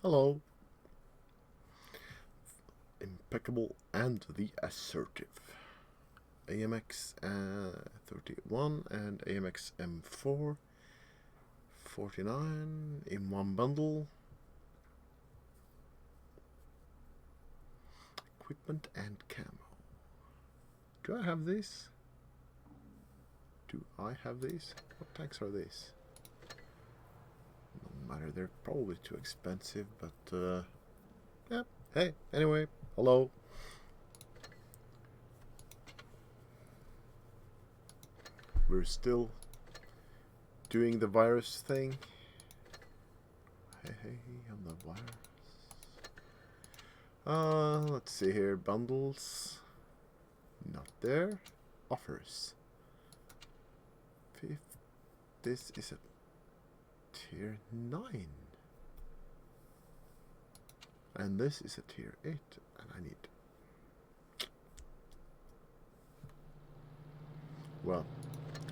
Hello. Impeccable and the assertive. AMX 31 and AMX M4 49 in one bundle. Equipment and camo. Do I have these? Do I have these? What tanks are these? No matter, they're probably too expensive, but yeah. Hey, anyway, hello. We're still doing the virus thing. Hey, I'm the virus. Let's see here. Bundles. Not there. Offers. Fifth. This is a tier 9. And this is a tier 8. And I need... Well,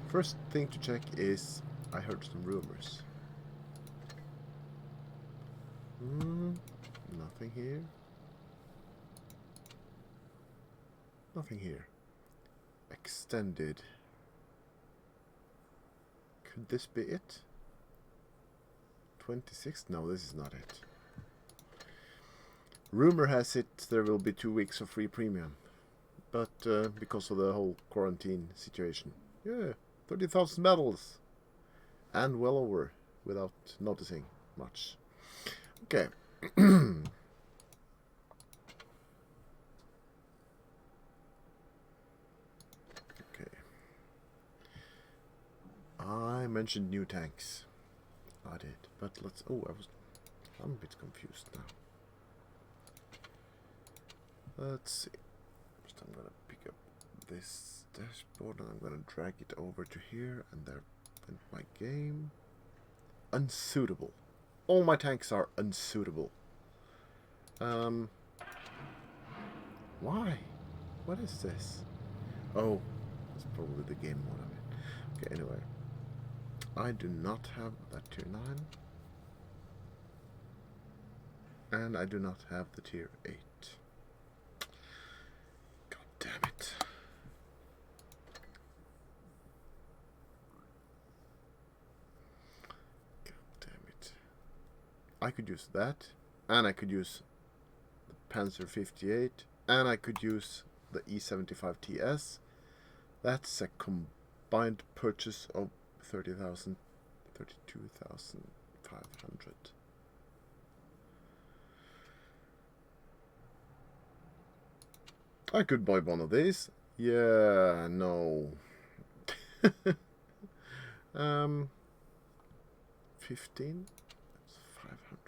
first thing to check is I heard some rumors. Nothing here. Nothing here. Extended. Could this be it? 26? No, this is not it. Rumor has it there will be 2 weeks of free premium. But because of the whole quarantine situation. Yeah, 30,000 medals. And well over without noticing much. Okay. Okay. I mentioned new tanks. I did, but let's... Oh, I'm a bit confused now. Let's see. First I'm gonna pick up this dashboard and I'm gonna drag it over to here, and there went my game. Unsuitable. All my tanks are unsuitable. Why? What is this? Oh, that's probably the game mode of it. Okay, anyway. I do not have that tier 9. And I do not have the tier 8. God damn it. God damn it. I could use that. And I could use the Panzer 58. And I could use the E75 TS. That's a combined purchase of 30,000, 32,500. I could buy one of these. Yeah, no. 15? That's 500.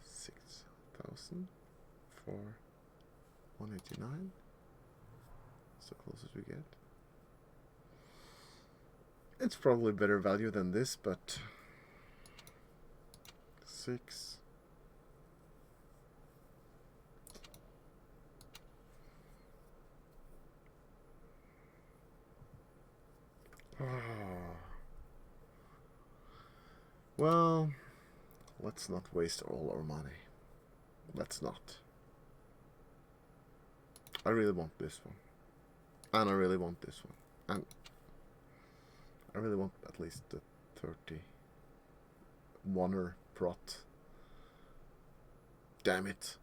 6,000 for 189. So close as we get. It's probably better value than this, but 6. Well, let's not waste all our money. Let's not. I really want this one. And I really want this one. And I really want at least the 31er prot. Damn it.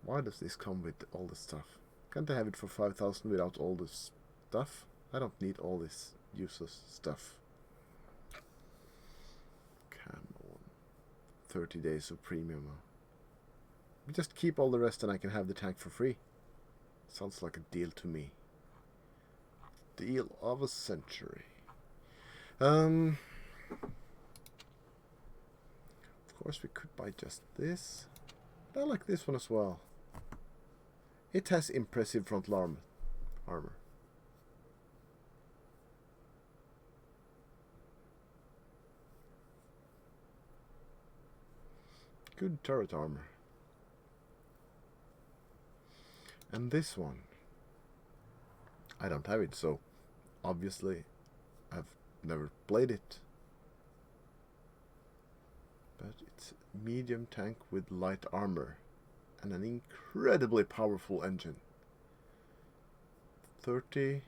Why does this come with all the stuff? Can't I have it for 5,000 without all this stuff? I don't need all this useless stuff. Come on. 30 days of premium. Just keep all the rest and I can have the tank for free. Sounds like a deal to me. Deal of a century. Of course we could buy just this. But I like this one as well. It has impressive frontal armor. Good turret armor. And this one, I don't have it, so obviously I've never played it. But it's a medium tank with light armor and an incredibly powerful engine. 30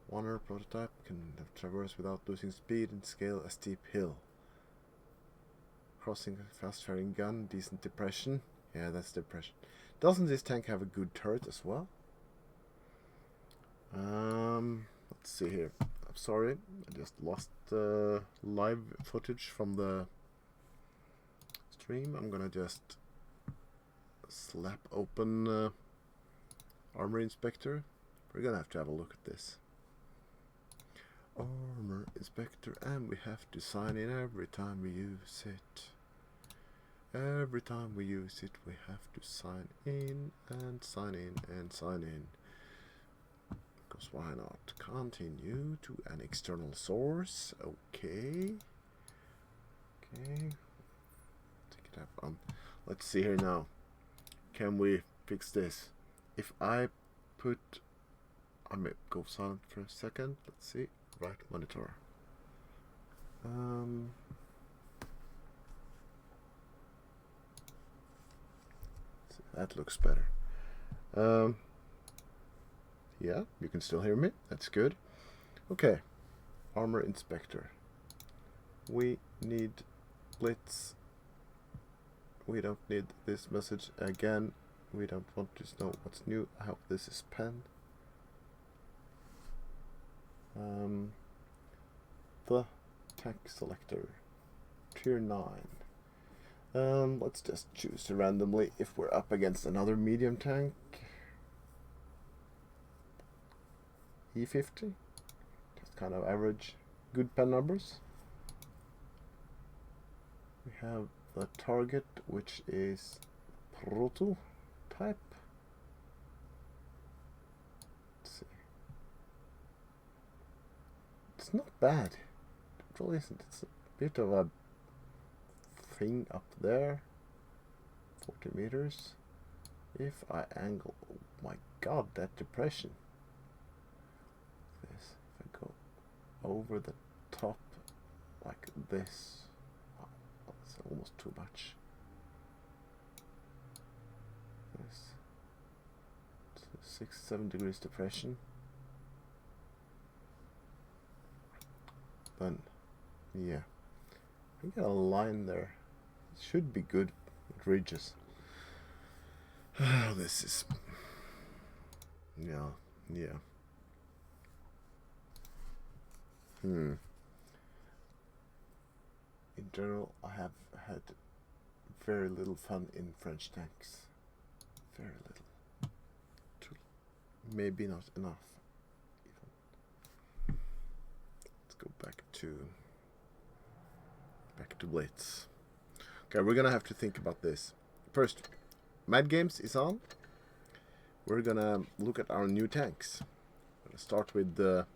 100 prototype can traverse without losing speed and scale a steep hill. Crossing a fast-firing gun, decent depression. Yeah, that's depression. Doesn't this tank have a good turret as well? Let's see here. I'm sorry, I just lost live footage from the stream. I'm gonna just slap open Armor Inspector. We're gonna have to have a look at this. Armor Inspector, and we have to sign in every time we use it. Every time we use it, we have to sign in and sign in and sign in. Because why not? Continue to an external source. Okay. Okay. Take it up on. Let's see here now. Can we fix this? If I put... I may go silent for a second. Let's see. Right monitor. That looks better. Yeah, you can still hear me. That's good. Okay. Armor Inspector. We need Blitz. We don't need this message again. We don't want to know what's new. I hope this is pen. The tank selector. Tier 9. Let's just choose randomly if we're up against another medium tank. E50. Just kind of average. Good pen numbers. We have the target, which is prototype. Let's see. It's not bad. It really isn't. It's a bit of a thing up there. 40 meters. If I angle, oh my god, that depression. This, if I go over the top like this, oh, that's almost too much. This 6-7 degrees depression. Then, yeah, I got a line there. It should be good. It ridges. Oh, this is, yeah. In general, I have had very little fun in French tanks. Very little. Maybe not enough. Even. Let's go back to Blitz. Okay, we're gonna have to think about this. First, Mad Games is on. We're gonna look at our new tanks. We're gonna start with the.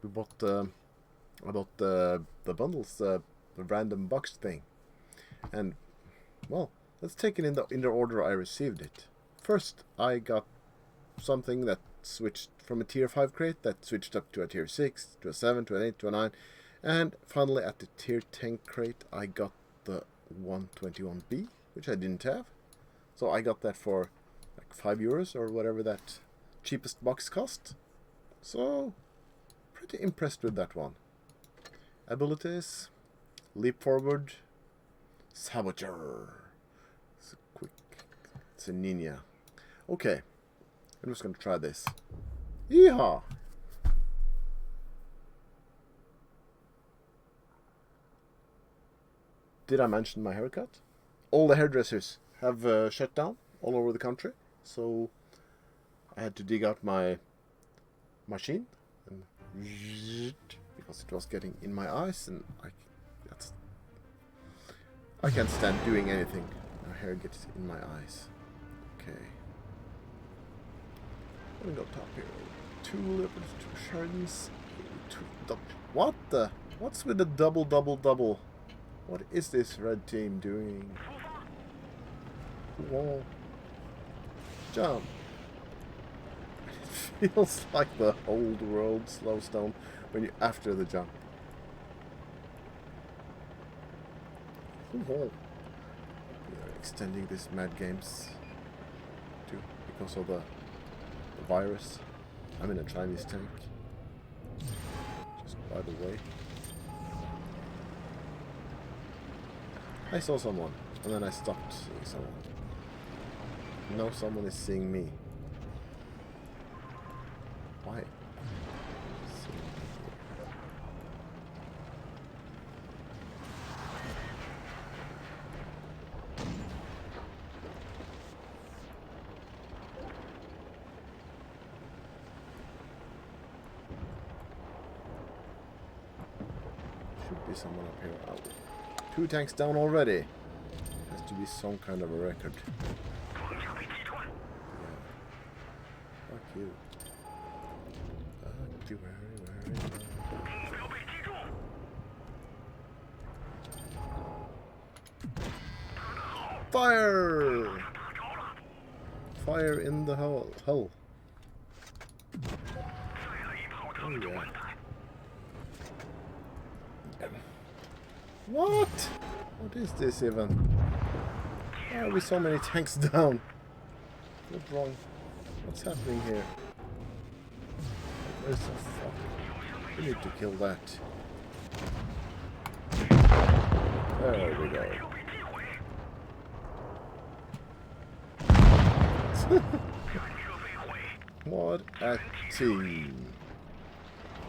We bought the bundles, the random box thing, and well, let's take it in the order I received it. First, I got something that switched from a tier 5 crate that switched up to a tier 6, to a 7, to an 8, to a 9, and finally at the tier 10 crate I got the 121B, which I didn't have. So I got that for like €5 or whatever that cheapest box cost. So pretty impressed with that one. Abilities, leap forward, saboteur. It's a quick, it's a ninja. Okay, I'm just gonna try this. Yeehaw! Did I mention my haircut? All the hairdressers have shut down all over the country, so I had to dig out my machine and because it was getting in my eyes, and I can't stand doing anything. My hair gets in my eyes. Okay. I'm gonna go top here. 2 leopards, 2 shards, 2 double. What the? What's with the double? What is this red team doing? Wall. jump. It feels like the whole world slows down when you after the jump. We are extending this Mad Games too because of the virus. I'm in a Chinese tank. Just by the way. I saw someone, and then I stopped seeing someone. Now someone is seeing me. Why? Should be someone up here. Oh. 2 tanks down already. Has to be some kind of a record. Yeah. Fuck you. Fuck you very, very much. Fire! Fire in the hull. Oh yeah. What? What is this even? Why are we so many tanks down? What's wrong? What's happening here? Where's the fuck? We need to kill that. There we go. What a team.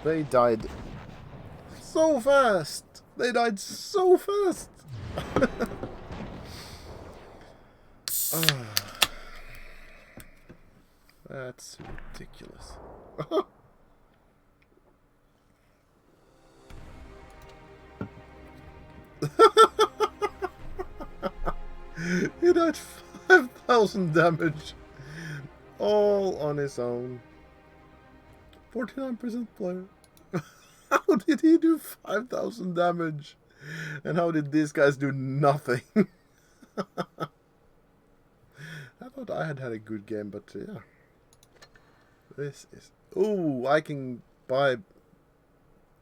They died so fast. They died so fast! That's ridiculous. He died 5,000 damage. All on his own. 49% player. How did he do 5,000 damage? And how did these guys do nothing? I thought I had a good game, but yeah. This is... Ooh, I can buy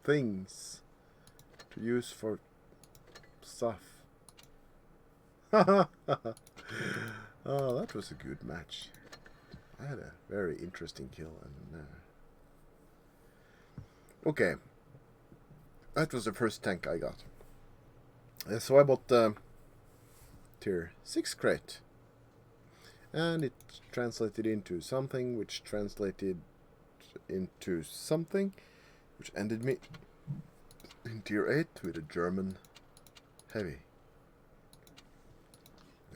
things to use for stuff. Oh, that was a good match. I had a very interesting kill. And okay. That was the first tank I got. So I bought the tier 6 crate. And it translated into something, which translated into something, which ended me in tier 8 with a German heavy.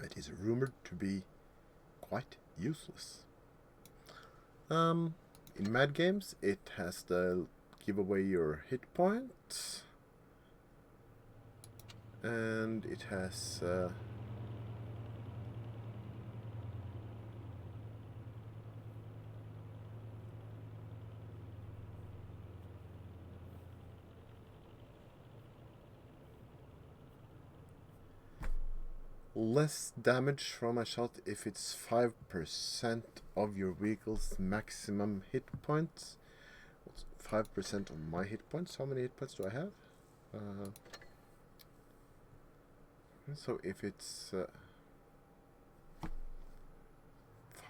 That is rumored to be quite useless. In Mad Games, it has the give away your hit points, and it has less damage from a shot if it's 5% of your vehicle's maximum hit points. 5% of my hit points. How many hit points do I have? So if it's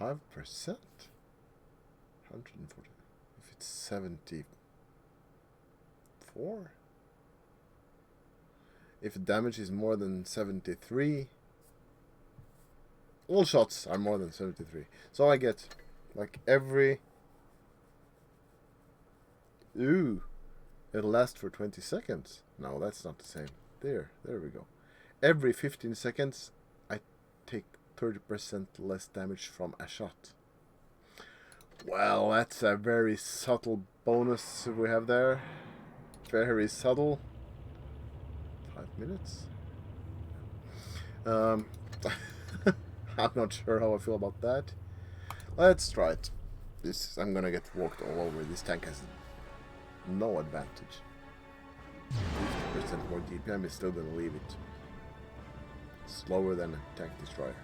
5%, 140. If it's 74. If damage is more than 73. All shots are more than 73. So I get like every... Ooh, it'll last for 20 seconds. No, that's not the same. There we go. Every 15 seconds, I take 30% less damage from a shot. Well, that's a very subtle bonus we have there. Very subtle. 5 minutes. I'm not sure how I feel about that. Let's try it. I'm gonna get walked all over. This tank has no advantage. 50% more DPM is still gonna leave it slower than a tank destroyer.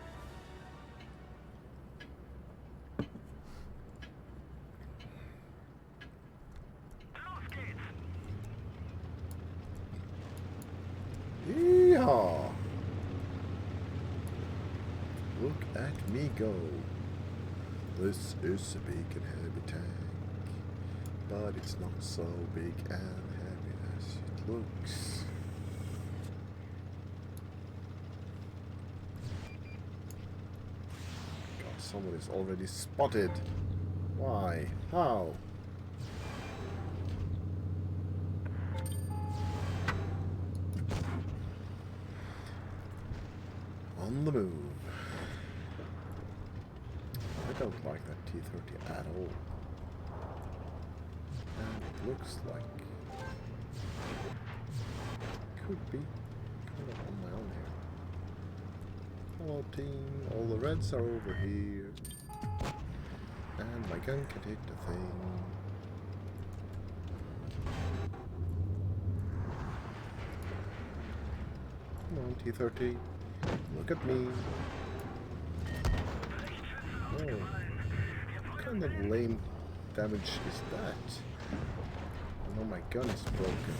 Yeehaw! Look at me go. This is a big and heavy tank, but it's not so big and heavy as it looks. God, someone is already spotted. Why? How? On the move. I don't like that T-30 at all. And it looks like could be kind of on my own here. Hello team, all the reds are over here. And my gun can hit the thing. Come on T-30, look at me. Oh, what kind of lame damage is that? Oh, my gun is broken.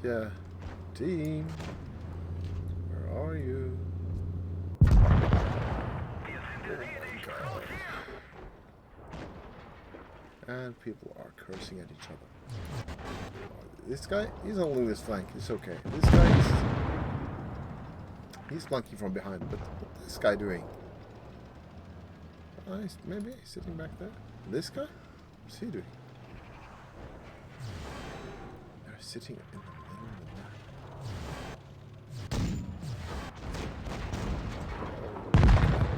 Yeah, team, where are you? Oh my God. And people are cursing at each other. This guy, he's holding this flank. It's okay. This guy he's flanking from behind. But what's this guy doing? Maybe he's sitting back there. This guy? What's he doing? They're sitting in the middle of the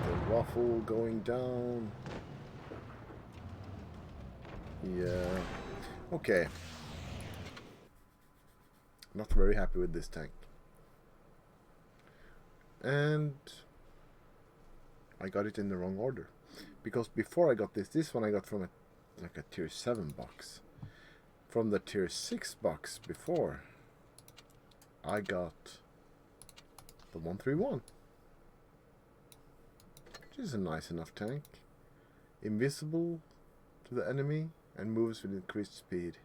map. The waffle going down. Yeah. Okay. Not very happy with this tank. And I got it in the wrong order. Because before I got this one I got from like a tier 7 box. From the tier 6 box before, I got the 131. Which is a nice enough tank. Invisible to the enemy and moves with increased speed.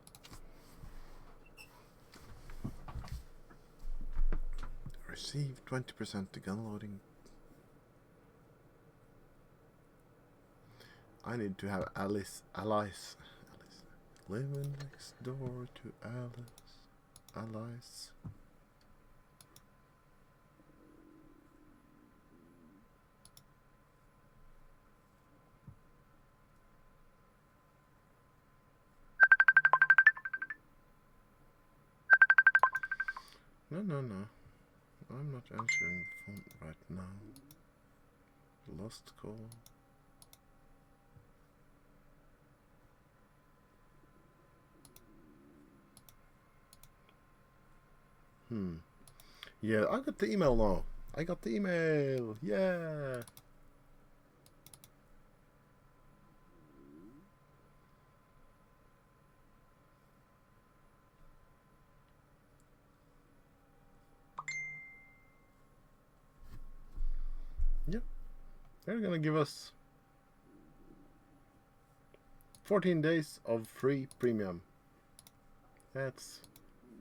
Receive 20% to gun loading. I need to have allies living next door to allies. No. I'm not answering the phone right now. Lost call. Yeah, I got the email now. I got the email. Yeah. Yeah. They're gonna give us 14 days of free premium. That's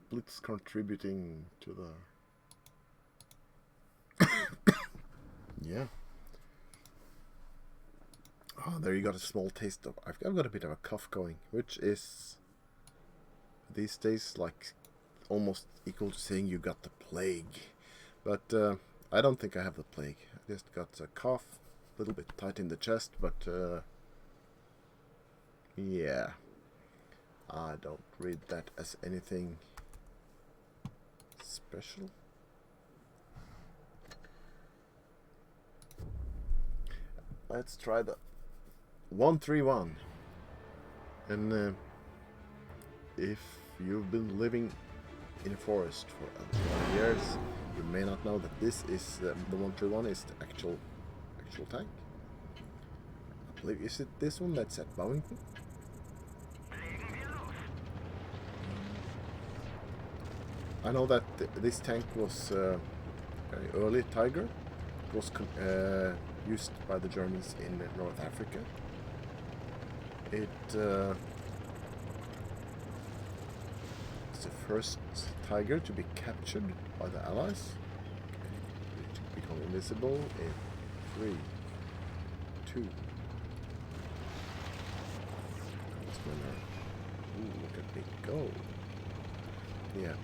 Blitz contributing to the... Yeah. Oh, there you got a small taste of... I've got a bit of a cough going, which is these days like almost equal to saying you got the plague. But I don't think I have the plague. I just got a cough, a little bit tight in the chest, but yeah. I don't read that as anything special. Let's try the 131. And if you've been living in a forest for a lot of years, you may not know that this is the 131 is the actual tank. I believe, is it this one that's at Bowington? I know that this tank was very early Tiger. It was used by the Germans in North Africa It's the first tiger to be captured by the Allies. Okay. It become invisible in 3, 2. Ooh, look at me go. Yeah.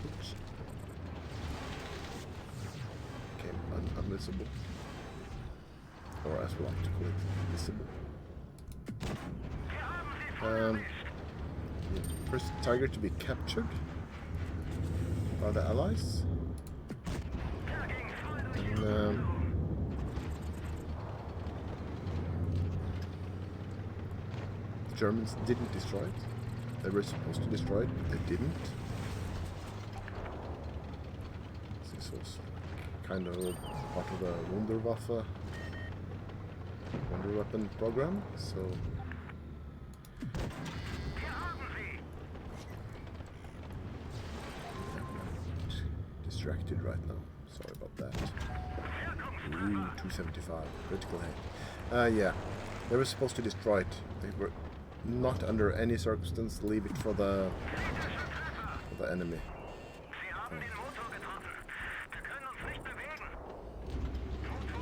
Oops. Became unvisible. Or as we like to call it, visible. Yeah. First tiger to be captured by the Allies. And Germans didn't destroy it. They were supposed to destroy it, but they didn't. This was kind of part of the Wunderwaffe wonder weapon program, so distracted right now. Sorry about that. Ooh, 275 critical hit. Yeah, they were supposed to destroy it. They were not under any circumstance leave it for the enemy. Okay.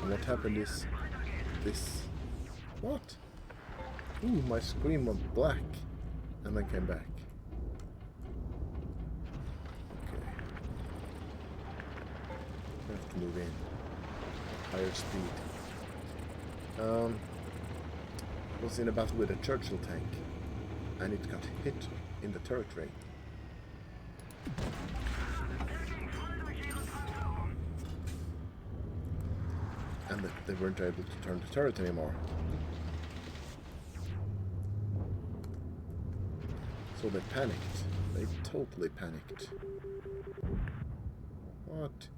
And what happened is this. What? Ooh, my screen went black and then came back. Okay. I have to move in. Higher speed. Was in a battle with a Churchill tank and it got hit in the turret ring. And they weren't able to turn the turret anymore. So they panicked. They totally panicked. What?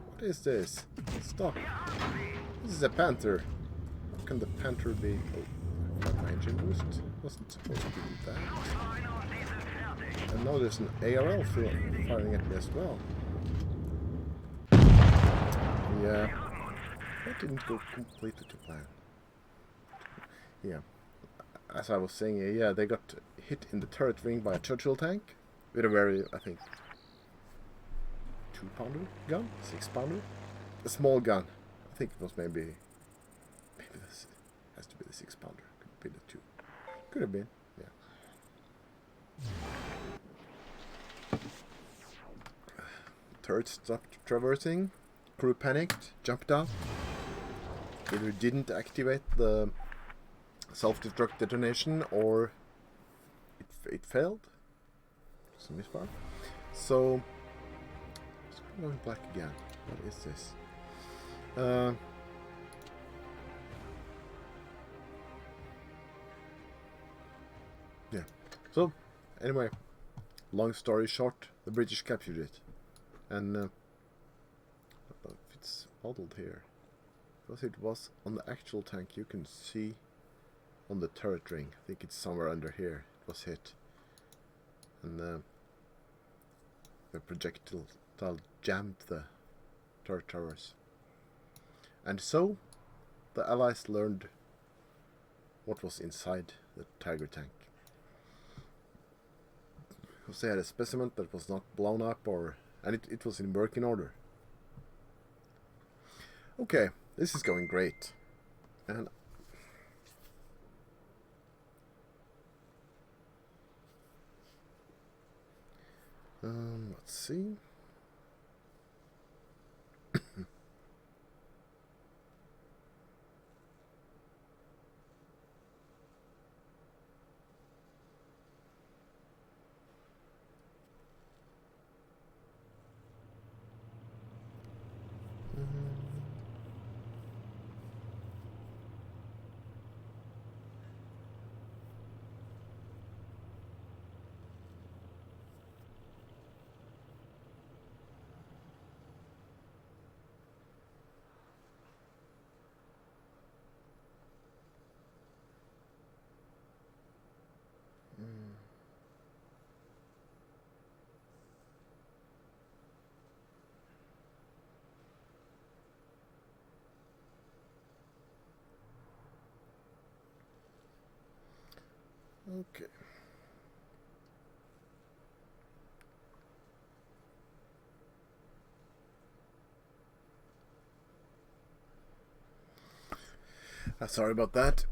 What is this? Stop. This is a Panther. How can the Panther be... Oh, got my engine boost. Wasn't supposed to do that. And now there's an ARL firing at me as well. Yeah. That didn't go completely to plan. Yeah. As I was saying, yeah, they got hit in the turret ring by a Churchill tank with a very, I think, 2-pounder gun, 6-pounder, a small gun. I think it was maybe this has to be the 6-pounder. Could be the 2. Could have been, yeah. Turret stopped traversing. Crew panicked, jumped out. Either didn't activate the self-destruct detonation or it failed. It's a misfire. So it's going black again. What is this? Yeah. So anyway, long story short, the British captured it, and I don't know if it's modeled here. Because it was on the actual tank, you can see on the turret ring. I think it's somewhere under here. It was hit, and the projectile jammed the turret towers. And so the Allies learned what was inside the Tiger tank. Because they had a specimen that was not blown up, and it was in working order. Okay, this is going great. And let's see. Okay. Sorry about that.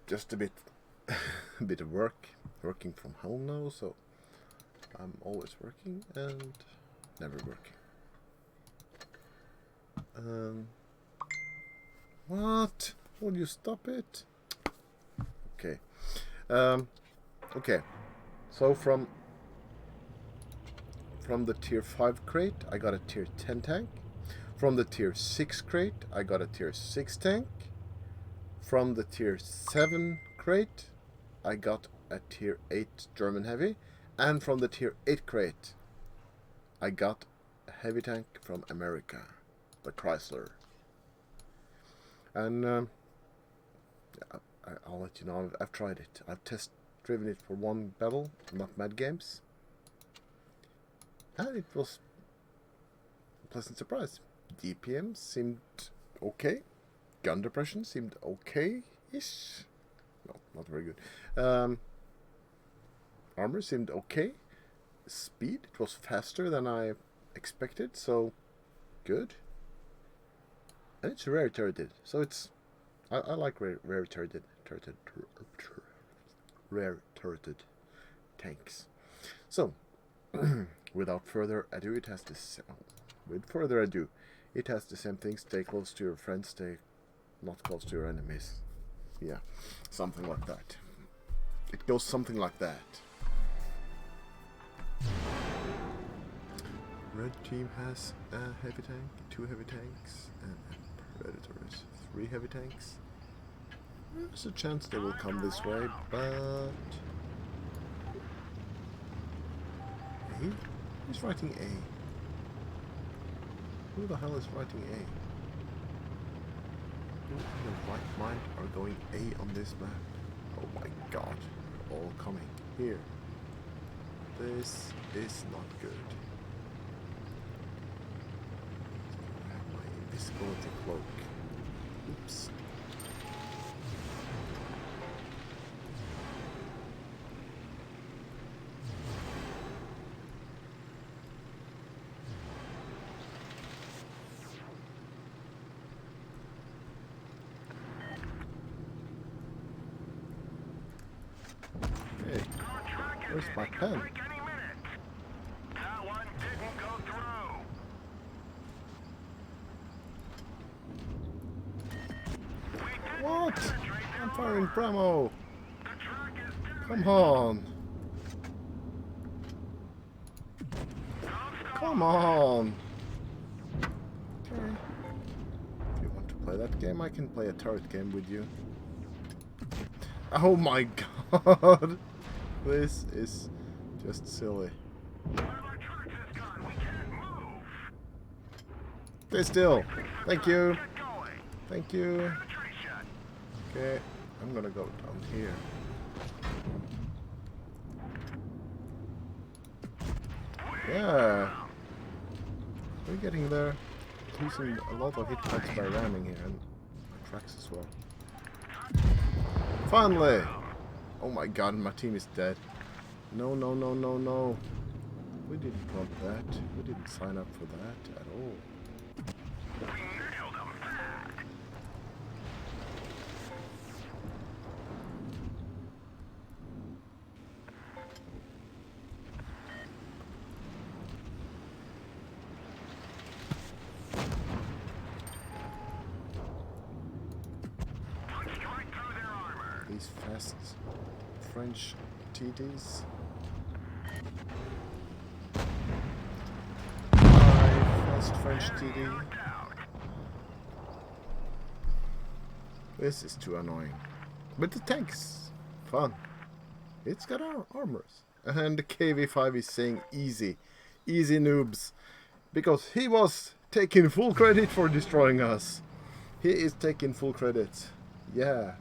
Just a bit of working from home now, so I'm always working and never working. What? Will you stop it? Okay. Okay. So from the tier 5 crate, I got a tier 10 tank. From the tier 6 crate, I got a tier 6 tank. From the tier 7 crate, I got a tier 8 German heavy. And from the tier 8 crate, I got a heavy tank from America, the Chrysler. And I'll let you know, I've tried it. I've test-driven it for one battle, not Mad Games. And it was a pleasant surprise. DPM seemed okay. Gun depression seemed okay-ish. No, not very good. Armor seemed okay. Speed, it was faster than I expected, so good. And it's rare turreted, so it's... I like rare turreted tanks. So, without further ado, it has this... With further ado, it has the same thing. Stay close to your friends, stay not close to your enemies. Yeah, something like that. It goes something like that. Red team has a heavy tank, 2 heavy tanks, and Predators, 3 heavy tanks. There's a chance they will come this way, but... A? Who's writing A? Who the hell is writing A? Who in their right mind are going A on this map? Oh my god, they're all coming here. This is not good. I have my invisibility cloak. Oops. Hey, where's my pen? What? I'm firing Bramo! Come on! Come on! Okay. If you want to play that game, I can play a turret game with you. Oh my god! This is just silly. Stay still! Thank you! Thank you! Okay, I'm gonna go down here. Yeah! We're getting there. Losing a lot of hit points by ramming here, and tracks as well. Finally! Oh my god, my team is dead. No, no, no, no, no. We didn't want that. We didn't sign up for that at all. These fast French TDs. Fast French TD. This is too annoying. But the tank's fun. It's got our armors. And the KV5 is saying easy. Easy noobs. Because he was taking full credit for destroying us. He is taking full credit. Yeah.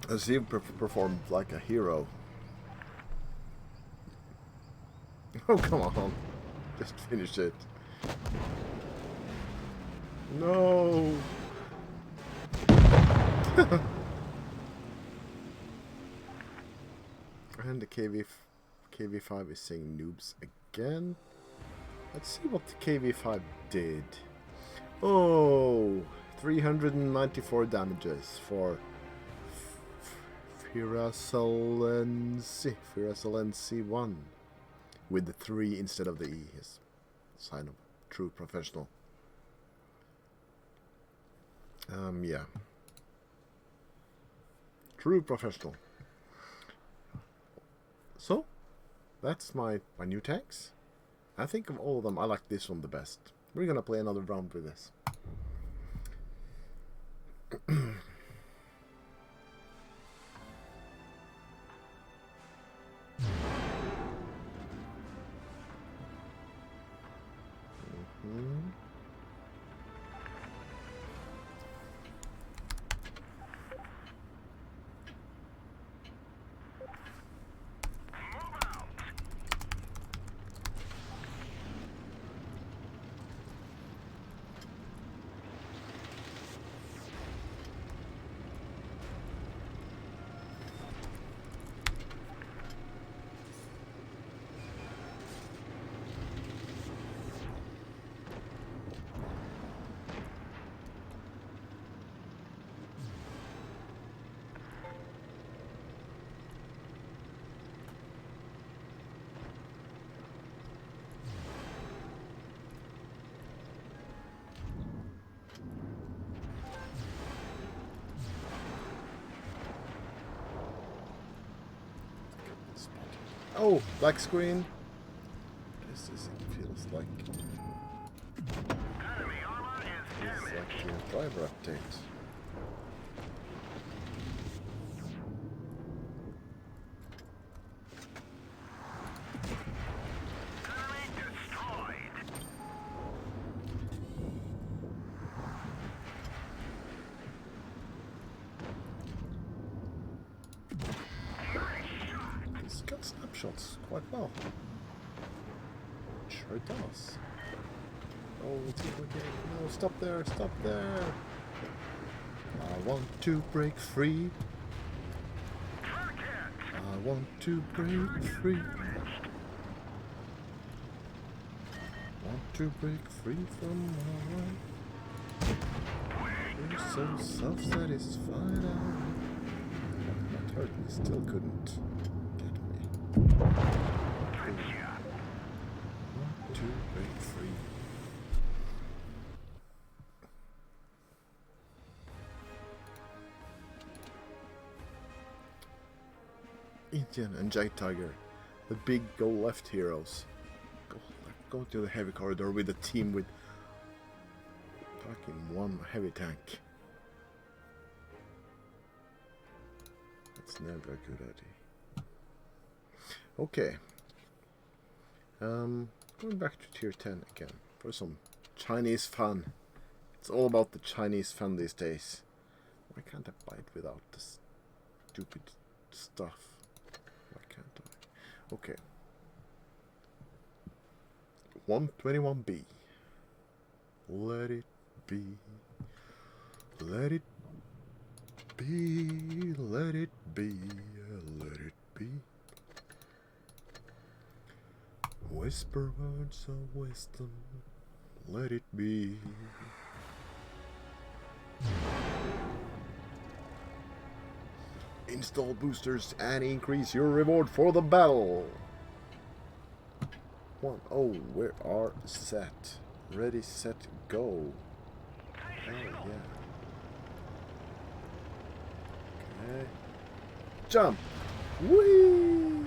As he performed like a hero. Oh, come on. Just finish it. No. And the KV5 is saying noobs again. Let's see what the KV5 did. Oh, 394 damages for Firasolensi 1 with the 3 instead of the E. His sign of true professional. Yeah. True professional. So, that's my new tanks. I think of all of them, I like this one the best. We're gonna play another round with this. Oh, black screen. This feels like a driver update. It's got snapshots quite well. Sure it does. Oh, it's okay. No, stop there, stop there. I want to break free. I want to break free. I want to break free from my life. You're so self-satisfied. That hurt me, still couldn't get me. I want to break free. Indian and Giant Tiger, the big go left heroes. Go to the heavy corridor with a team with fucking one heavy tank. That's never a good idea. Okay. Going back to tier 10 again for some Chinese fun. It's all about the Chinese fun these days. Why can't I buy it without this stupid stuff? Why can't I? Okay. 121B. Let it be. Let it be. Let it be. Let it be. Whisper words of wisdom. Let it be. Install boosters and increase your reward for the battle. Oh, we are set. Ready, set, go. Oh, yeah. Okay. Jump! Whee!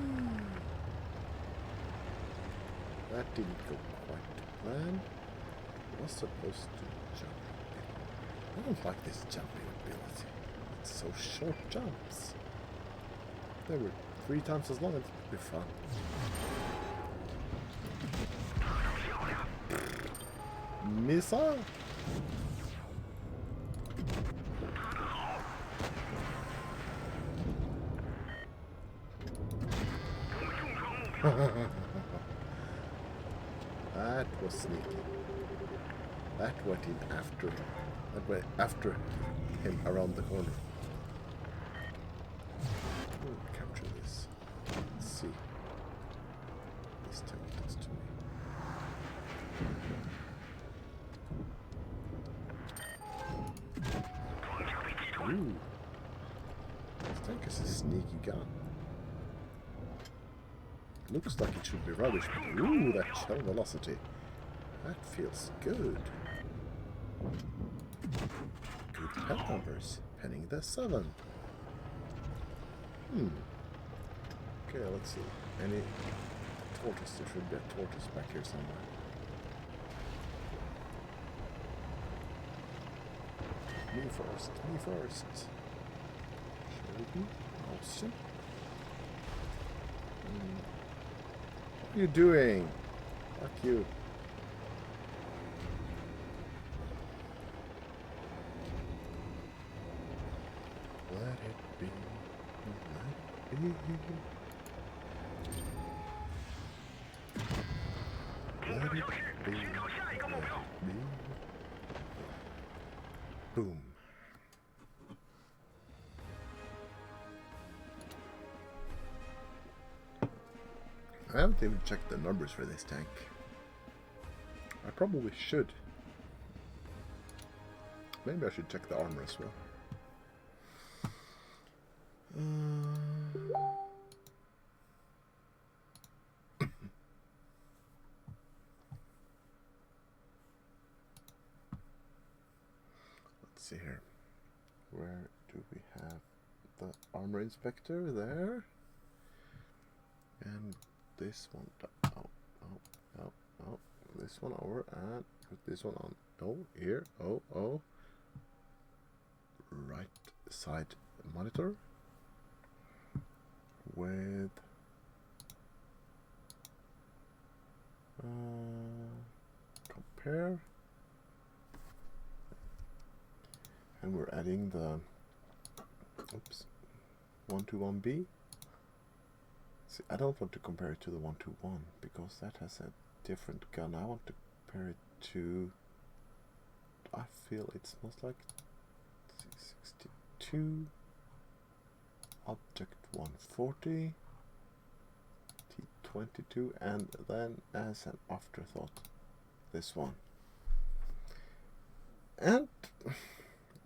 That didn't go quite to plan. I was supposed to jump. I don't like this jumping ability. It's so short jumps. If they were 3 times as long, it would be fun. Missile? That was sneaky. That went in after him. That went after him around the corner. Ooh. This tank is a sneaky gun. Looks like it should be rubbish, but ooh, that shell velocity. That feels good. Good pen numbers. Penning the 7. Okay, let's see. Any tortoise? There should be a tortoise back here somewhere. Me first. Me first. Sheridan? Awesome. What are you doing? Fuck you. Let it be. Let it be. Let it be. Let it be. Boom. I haven't even checked the numbers for this tank. I probably should. Maybe I should check the armor as well. Let's see here. Where do we have the armor inspector? There. And this one. Oh. This one over and put this one on. Oh, here. Oh. Right side monitor with compare, and we're adding the 121B. See, I don't want to compare it to the 121 because that has a different gun. I want to compare it to, I feel it smells like 662 Object 140 T22, and then as an afterthought this one, and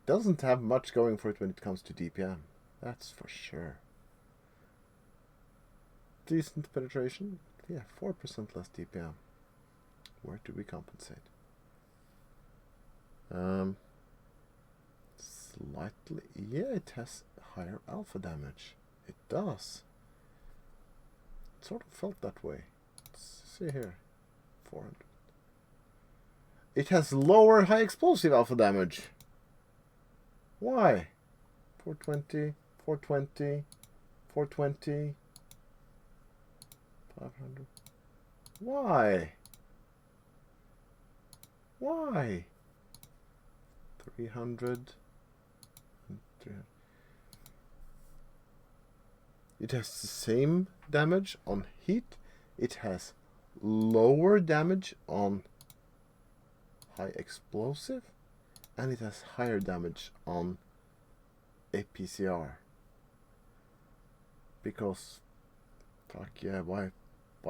doesn't have much going for it when it comes to DPM, that's for sure. Decent penetration, yeah, 4% less DPM. Where do we compensate? Slightly, yeah, it has higher alpha damage. It does. It sort of felt that way. Let's see here, 400. It has lower high explosive alpha damage. Why? 420, 420, 420. 500. Why? Why? 300. 300. It has the same damage on heat. It has lower damage on high explosive, and it has higher damage on APCR. Because, fuck yeah, why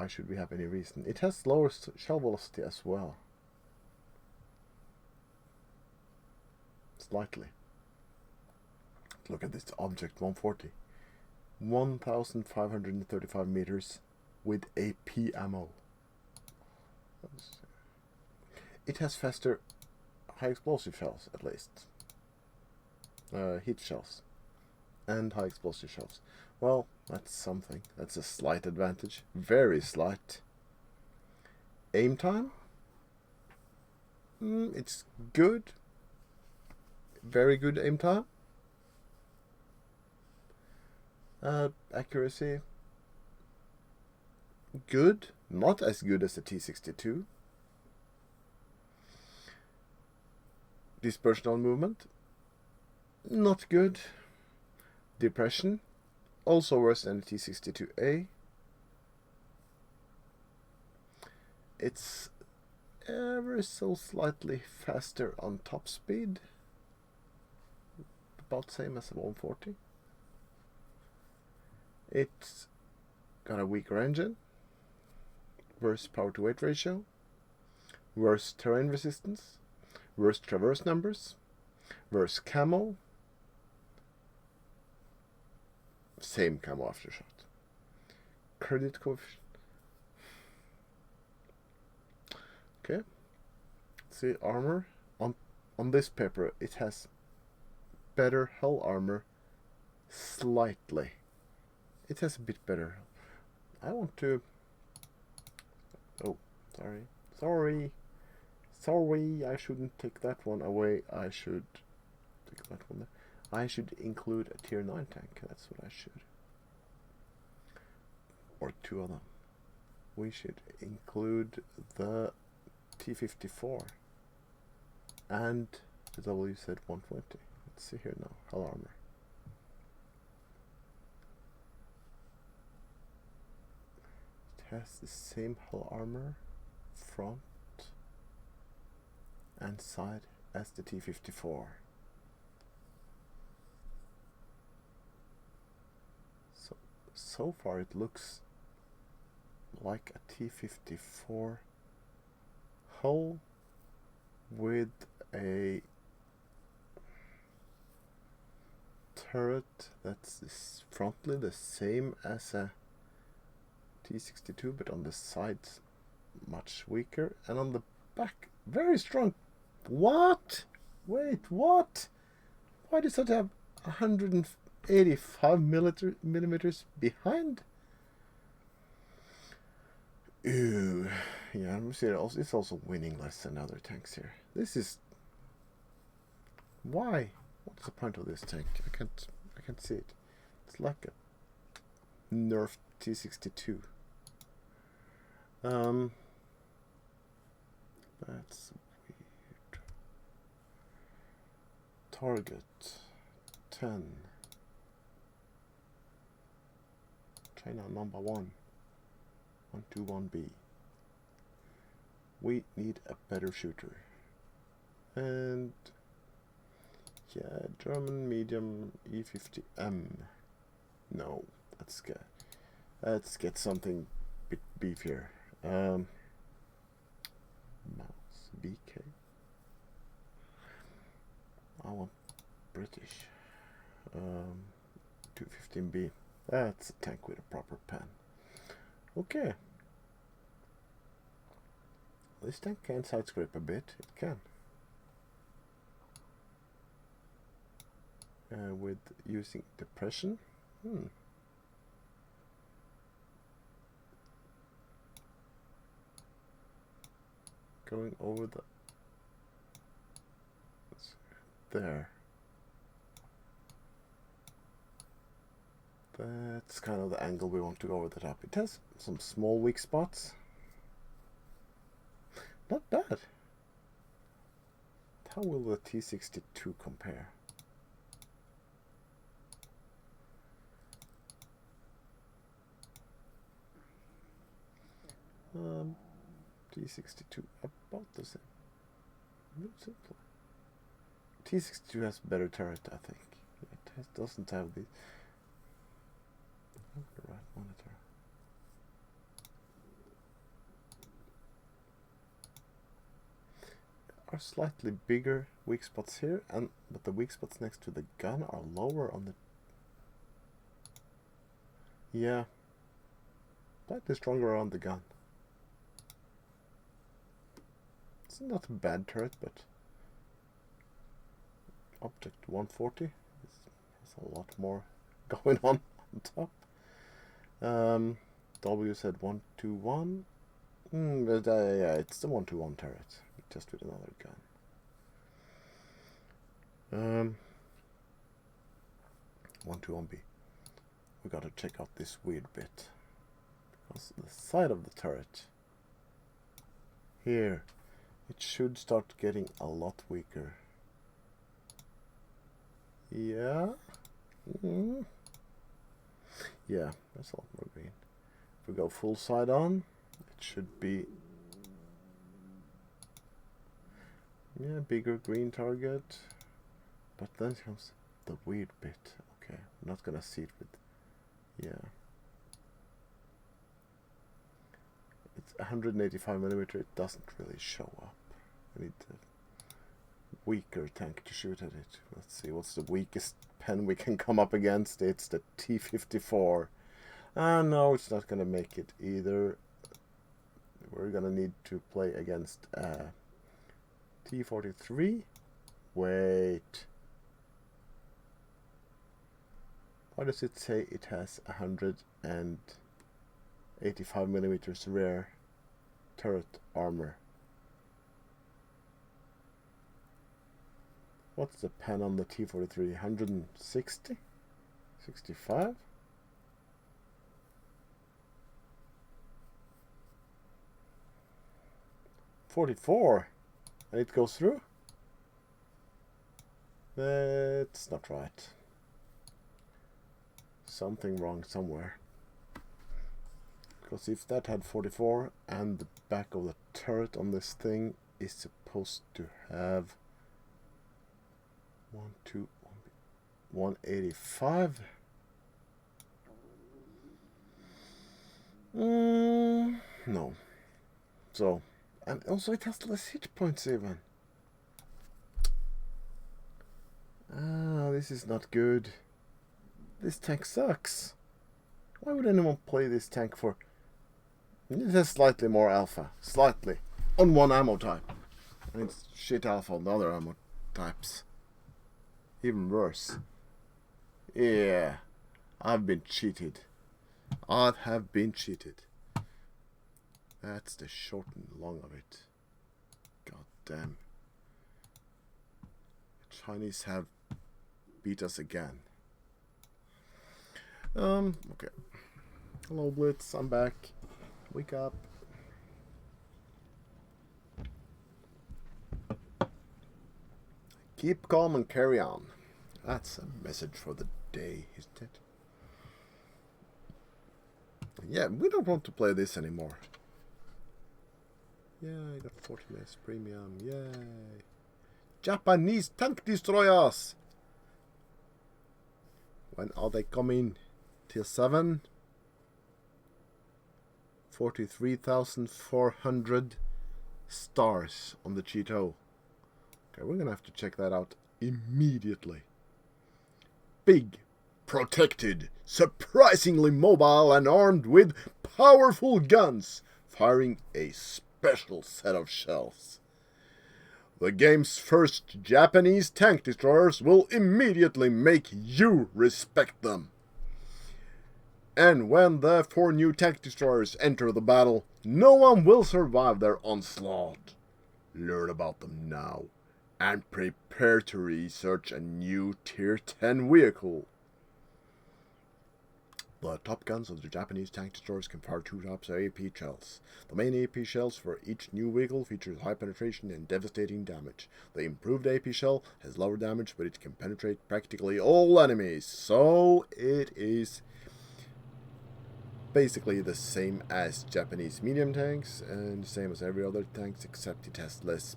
should we have any reason? It has lower shell velocity as well. Slightly. Look at this Object 140. 1,535 meters with AP ammo. It has faster high explosive shells, at least. Heat shells. And high explosive shells. Well, that's something. That's a slight advantage. Very slight. Aim time? It's good. Very good aim time. Accuracy? Good. Not as good as the T62. Dispersional movement? Not good. Depression? Also worse than the T62A. It's ever so slightly faster on top speed. About same as the 140. It's got a weaker engine. Worse power to weight ratio. Worse terrain resistance. Worse traverse numbers. Worse camo. Same camo aftershot. Credit coefficient. Okay. See, armor on this paper it has better hull armor slightly. It has a bit better. I want to. Oh, sorry. I shouldn't take that one away. I should take that one there. I should include a tier 9 tank. That's what I should. Or two of them. We should include the T-54 and the WZ-120. Let's see here now. Hull armor. It has the same hull armor front and side as the T-54. So far it looks like a T-54 hull with a turret that's frontally the same as a T-62, but on the sides much weaker, and on the back very strong. What? Wait, what? Why does it have 185 millimeters behind? Ew. Yeah, I'm see it's also winning less than other tanks here. This is why? What's the point of this tank? I can't see it. It's like a nerfed T-62. That's weird. Target 10. China number 1. 121B. We need a better shooter. And yeah, German medium E50M. No, let's get something bit beefier. Mouse BK. I want British. 215B. That's a tank with a proper pen. Okay. This tank can side scrape a bit. It can. With using depression. Going over there. That's kind of the angle we want to go over the top. It has some small weak spots. Not bad. How will the T-62 compare? T-62 about the same. T-62 has better turret, I think. It doesn't have the right monitor. Are slightly bigger weak spots here, but the weak spots next to the gun are lower on the. Yeah, slightly stronger around the gun. It's not a bad turret, but object 140 has a lot more going on top. W said 121. But yeah, it's the 121 turret, just with another gun. 121B. We gotta check out this weird bit, because the side of the turret here, it should start getting a lot weaker. Yeah. Yeah, that's a lot more green. If we go full side on, it should be bigger green target. But then comes the weird bit. Okay, I'm not gonna see it with it's 185 millimeter. It doesn't really show up. I need to weaker tank to shoot at it. Let's see, what's the weakest pen we can come up against? It's the T-54. No, it's not gonna make it either. We're gonna need to play against T-43. Wait. Why does it say it has 185 millimeters rear turret armor? What's the pen on the T-43? 160? 65? $44, and it goes through? That's not right. Something wrong somewhere. Because if that had 44 and the back of the turret on this thing is supposed to have 185. No. So, and also it has less hit points even. This is not good. This tank sucks. Why would anyone play this tank for? It has slightly more alpha. Slightly. On one ammo type. And it's shit alpha on the other ammo types. Even worse. Yeah. I've been cheated. I have been cheated. That's the short and long of it. God damn. The Chinese have beat us again. Okay. Hello Blitz, I'm back. Wake up. Keep calm and carry on. That's a message for the day, isn't it? Yeah, we don't want to play this anymore. Yeah, I got 40 minutes premium. Yay. Japanese tank destroyers. When are they coming? Tier 7. 43,400 stars on the Cheeto. Okay, we're gonna have to check that out immediately. Big, protected, surprisingly mobile and armed with powerful guns, firing a special set of shells. The game's first Japanese tank destroyers will immediately make you respect them. And when the 4 new tank destroyers enter the battle, no one will survive their onslaught. Learn about them now, and prepare to research a new Tier 10 vehicle. The top guns of the Japanese tank destroyers can fire 2 types of AP shells. The main AP shells for each new vehicle features high penetration and devastating damage. The improved AP shell has lower damage, but it can penetrate practically all enemies, so it is basically the same as Japanese medium tanks and the same as every other tanks, except it has less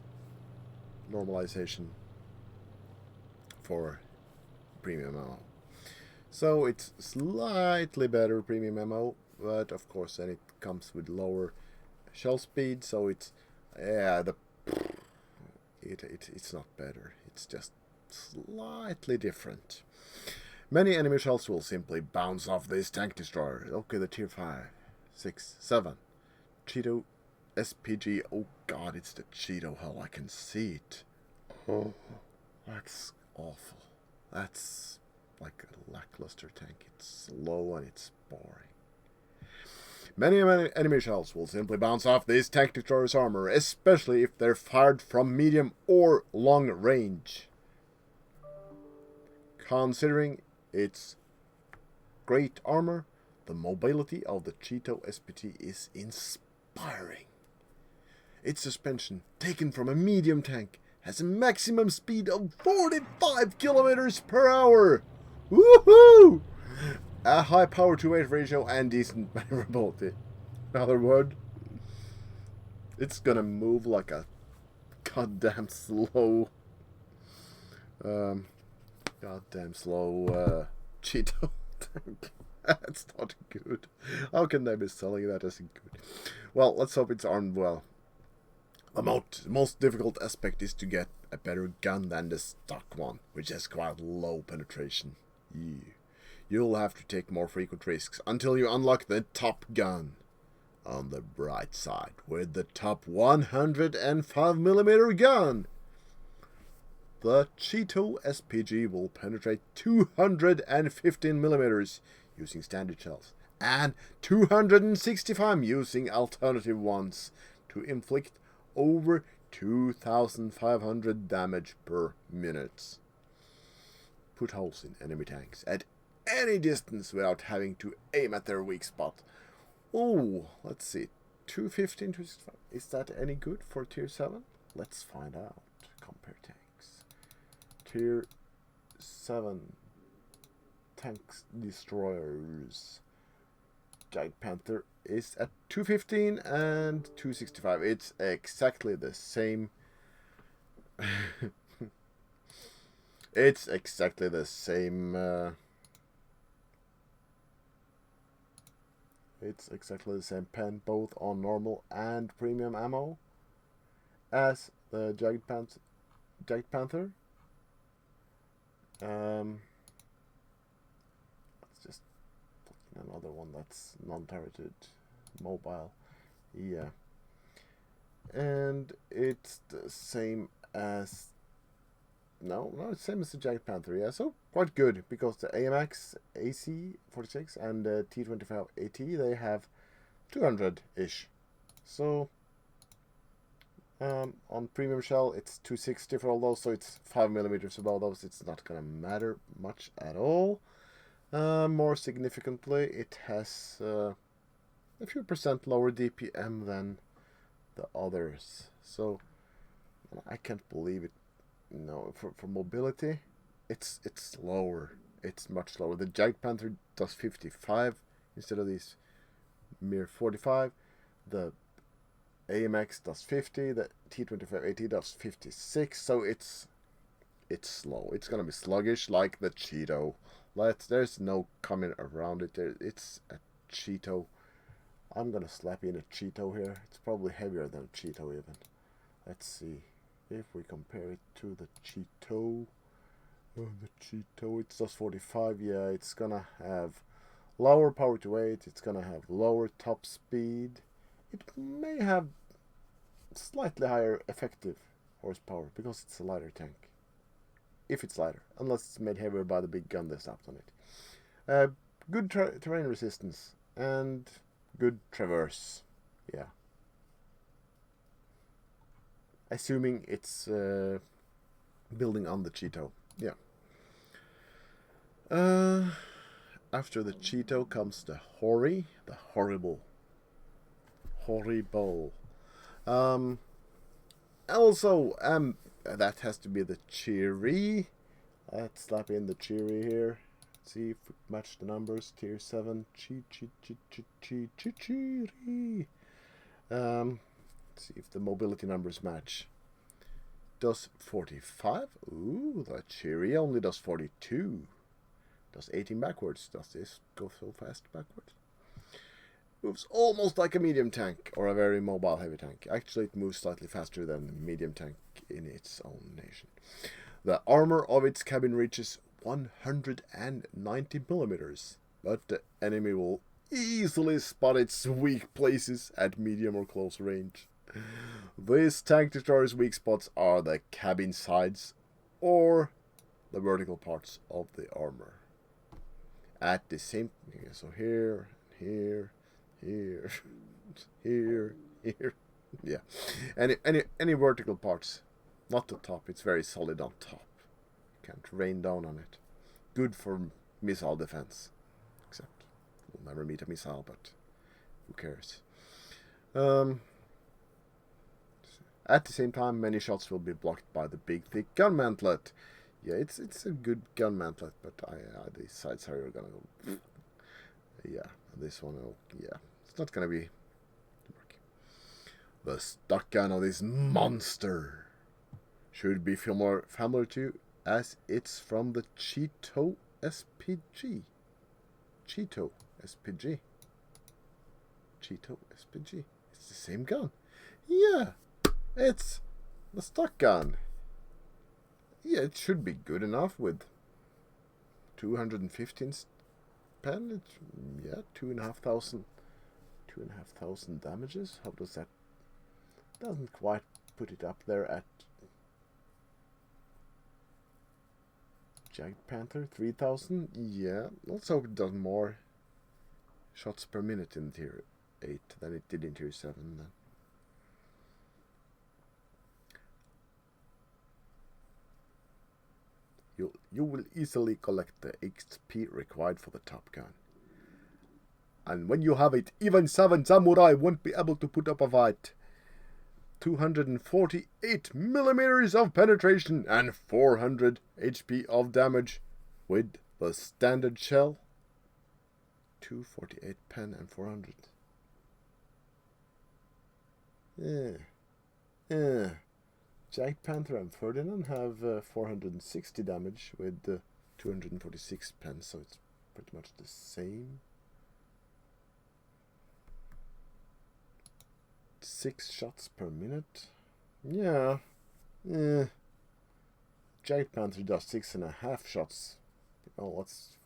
normalization for premium ammo. So it's slightly better premium ammo, but of course then it comes with lower shell speed, so it's it's not better, it's just slightly different. Many enemy shells will simply bounce off this tank destroyer. Okay, the tier 5, 6, 7. Cheeto SPG. Oh god, it's the Cheeto hull. I can see it. Oh, that's awful. That's like a lackluster tank. It's slow and it's boring. Many enemy shells will simply bounce off this tank destroyer's armor, especially if they're fired from medium or long range. Considering its great armor, the mobility of the Cheeto SPT is inspiring. Its suspension, taken from a medium tank, has a maximum speed of 45 kilometers per hour. Woohoo! A high power to weight ratio and decent maneuverability. In other words, it's gonna move like a goddamn slow Cheeto tank. That's not good. How can they be selling that as good? Well, let's hope it's armed well. The most difficult aspect is to get a better gun than the stock one, which has quite low penetration. You'll have to take more frequent risks until you unlock the top gun. On the bright side, with the top 105mm gun, the Cheeto SPG will penetrate 215mm using standard shells, and 265 using alternative ones, to inflict over 2,500 damage per minute. Put holes in enemy tanks at any distance without having to aim at their weak spot. Oh, let's see. 215, 265. Is that any good for tier 7? Let's find out. Compare tanks. Tier 7 tanks destroyers. Giant Panther is at 215 and 265. It's exactly the same. It's exactly the same. It's exactly the same pen, both on normal and premium ammo, as the Giant Panther. Let's just put in another one that's non-turreted, mobile. Yeah. And it's the same as... No, it's the same as the Giant Panther, yeah. So, quite good, because the AMX AC46 and the T25 AT, they have 200-ish. So, on premium shell, it's 260 for all those, so it's 5mm above those. It's not going to matter much at all. More significantly, it has a few percent lower DPM than the others. So, I can't believe it. No, for mobility, it's slower. It's much slower. The Giant Panther does 55 instead of these mere 45. The AMX does 50. The T25 AT does 56. So it's slow. It's gonna be sluggish like the Cheeto. There's no coming around it. It's a Cheeto. I'm gonna slap in a Cheeto here. It's probably heavier than a Cheeto even. Let's see. If we compare it to the Cheeto, it does 45. Yeah, it's gonna have lower power to weight. It's gonna have lower top speed. It may have slightly higher effective horsepower because it's a lighter tank. If it's lighter, unless it's made heavier by the big gun they slapped on it. Good terrain resistance and good traverse. Yeah. Assuming it's building on the Cheeto. Yeah. After the Cheeto comes the Hori, the horrible. Also, that has to be the Cheery. Let's slap in the Cheery here. See if we match the numbers. Tier 7. Cheery. See if the mobility numbers match. Does 45. Ooh, the Cheery only does 42. Does 18 backwards. Does this go so fast backwards? Moves almost like a medium tank or a very mobile heavy tank. Actually, it moves slightly faster than a medium tank in its own nation. The armor of its cabin reaches 190mm, but the enemy will easily spot its weak places at medium or close range. This tank destroyer's weak spots are the cabin sides or the vertical parts of the armor. At the same, so here, yeah. Any vertical parts, not the top. It's very solid on top. Can't rain down on it. Good for missile defense, except we'll never meet a missile, but who cares? At the same time, many shots will be blocked by the big, thick gun mantlet. Yeah, it's a good gun mantlet, but the sides are gonna go. Yeah, this one, yeah, it's not gonna be working. The stock gun of this monster should be familiar to you, as it's from the Cheeto SPG. Cheeto SPG. It's the same gun. Yeah. It's the stock gun. Yeah, it should be good enough with 215 pen. It's, yeah, 2,500 damages. How does that? Doesn't quite put it up there at Jagged Panther 3,000. Yeah, let's hope it does more shots per minute in tier 8 than it did in tier 7 then. You will easily collect the XP required for the Top Gun. And when you have it, even 7 samurai won't be able to put up a fight. 248 millimeters of penetration and 400 HP of damage with the standard shell. 248 pen and 400. Yeah. Jagged Panther and Ferdinand have 460 damage with 246 pen, so it's pretty much the same. 6 shots per minute. Yeah. Jagged Panther does 6.5 shots. Oh, what's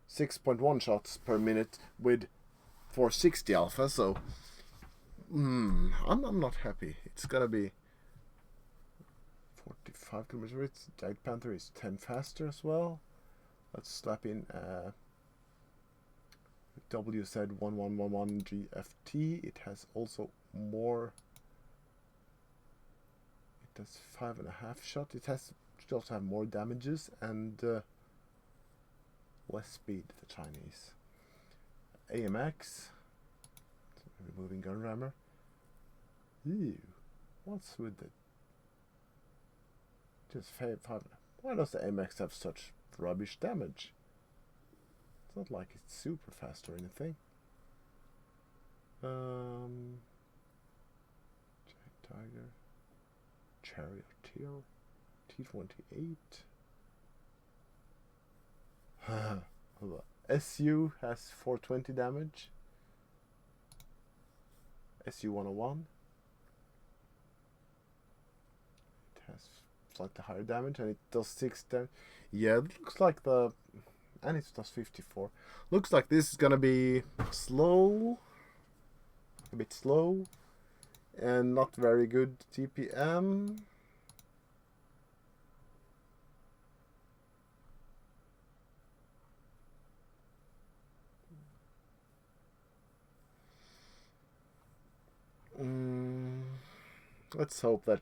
6.1 shots per minute with 460 alpha, so I'm not happy. It's gonna be 45 kilometers. Jagged Panther is 10 faster as well. Let's slap in WZ1111 GFT. It has also more. It does 5.5 shot. It should also have more damages and less speed. The Chinese AMX. Removing gun rammer. Ew. What's with it? Just 5. Why does the AMX have such rubbish damage? It's not like it's super fast or anything. Tiger, Charioteer, T28. SU has 420 damage. SU 101. It has slightly higher damage and it does 6 damage. Yeah, it looks like the. And it does 54. Looks like this is gonna be slow. A bit slow. And not very good TPM. Let's hope that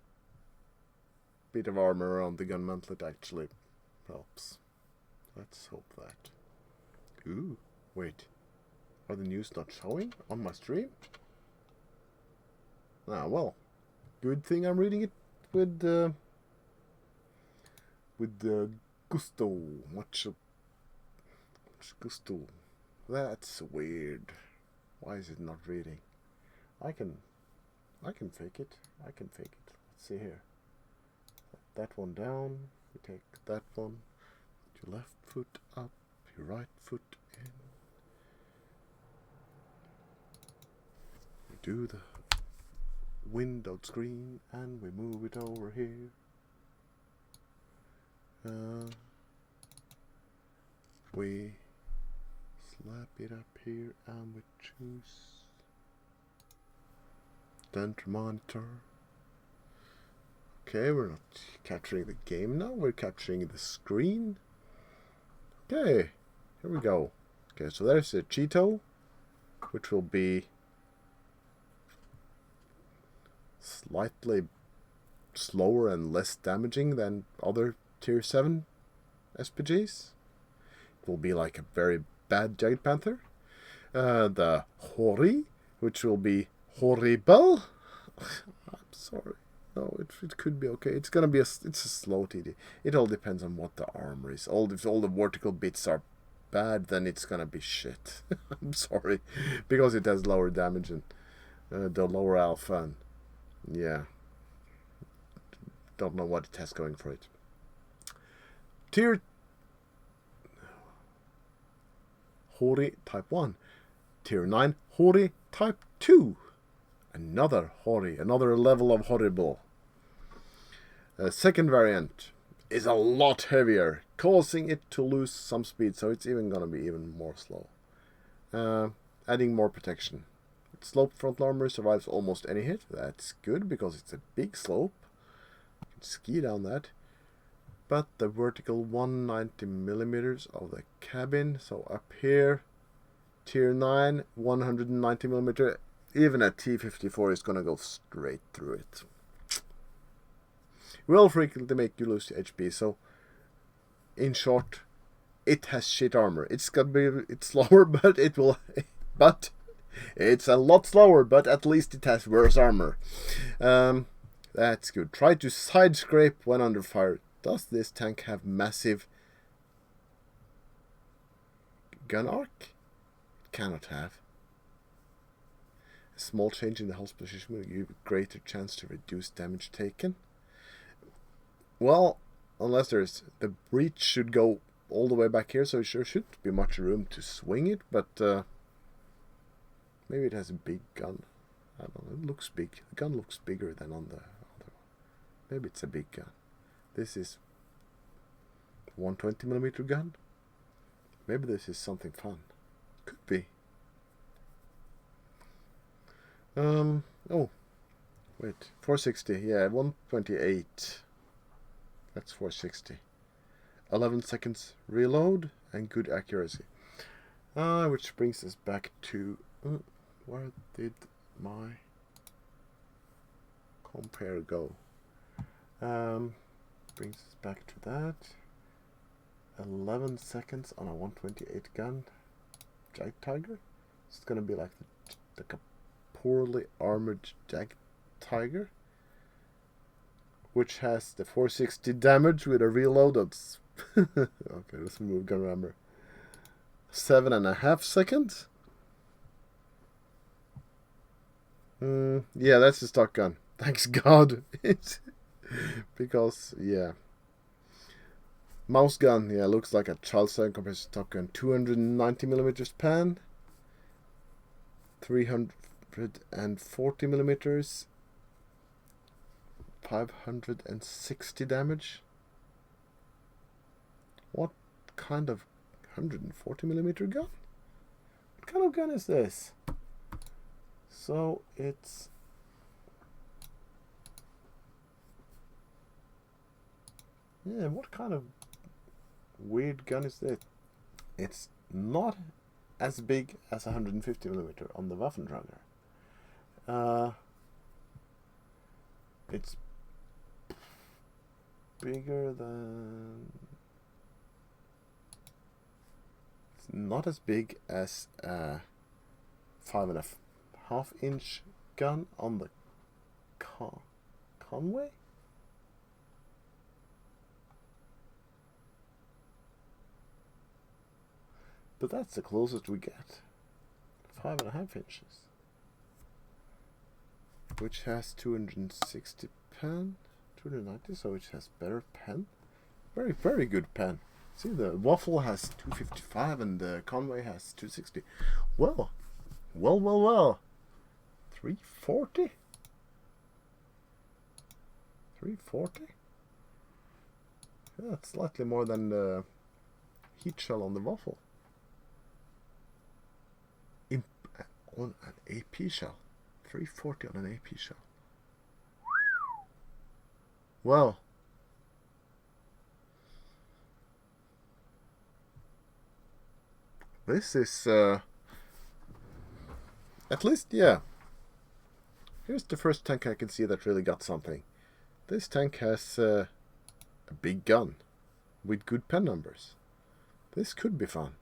bit of armor around the gun mantlet actually helps. Let's hope that. Ooh, wait. Are the news not showing on my stream? Ah, well. Good thing I'm reading it with gusto. Much gusto. That's weird. Why is it not reading? I can fake it. I can fake it. Let's see here. That one down. We take that one. Your left foot up, your right foot in. We do the windowed screen and we move it over here. We slap it up here and we choose center monitor. Okay, we're not capturing the game now, we're capturing the screen. Okay, here we go. Okay, so there's a Cheeto, which will be slightly slower and less damaging than other tier 7 SPGs. It will be like a very bad Jagged Panther. The Hori, which will be horrible. I'm sorry. No, it could be okay. It's gonna be it's a slow TD. It all depends on what the armor is. If all the vertical bits are bad, then it's gonna be shit. I'm sorry, because it has lower damage and the lower alpha. And, yeah, don't know what it has going for it. Tier Hori Type 1, Tier 9 Hori Type 2. Another Hori, another level of horrible. Second variant is a lot heavier, causing it to lose some speed, so it's even gonna be even more slow. Adding more protection. Slope front armor survives almost any hit. That's good because it's a big slope. You can ski down that. But the vertical 190 millimeters of the cabin, so up here, tier 9, 190 millimeter. Even a T-54 is gonna go straight through it. Will frequently make you lose HP, so in short, it has shit armor. It's slower, but it will, but it's a lot slower, but at least it has worse armor. That's good. Try to side scrape when under fire. Does this tank have massive gun arc? It cannot have. A small change in the hull's position will give you a greater chance to reduce damage taken. Well, unless there's... the breach should go all the way back here, so there shouldn't be much room to swing it, but maybe it has a big gun. I don't know, it looks big. The gun looks bigger than on the other one. Maybe it's a big gun. This is 120mm gun. Maybe this is something fun. Could be. Oh, wait, 460. Yeah, 128. That's 460. 11 seconds reload and good accuracy. Which brings us back to where did my compare go? Brings us back to that. 11 seconds on a 128 gun Jag Tiger. It's gonna be like a poorly armored Jag Tiger, which has the 460 damage with a reload that's okay, let's move gun rammer. 7.5 seconds. Yeah, that's the stock gun. Thanks God. Because yeah, mouse gun. Yeah, looks like a child size compared to stock gun. 290mm pan. 340mm. 560 damage. What kind of 140mm gun? What kind of gun is this? So it's what kind of weird gun is this? It's not as big as 150mm on the Waffentrager. It's bigger than... It's not as big as a 5.5-inch gun on the Conway? But that's the closest we get. 5.5 inches. Which has 260 pen. 290, so it has better pen. Very, very good pen. See, the Waffle has 255 and the Conway has 260. Well. 340? 340? Yeah, that's slightly more than the heat shell on the Waffle. On an AP shell. 340 on an AP shell. Well. This is, at least, yeah. Here's the first tank I can see that really got something. This tank has a big gun with good pen numbers. This could be fun.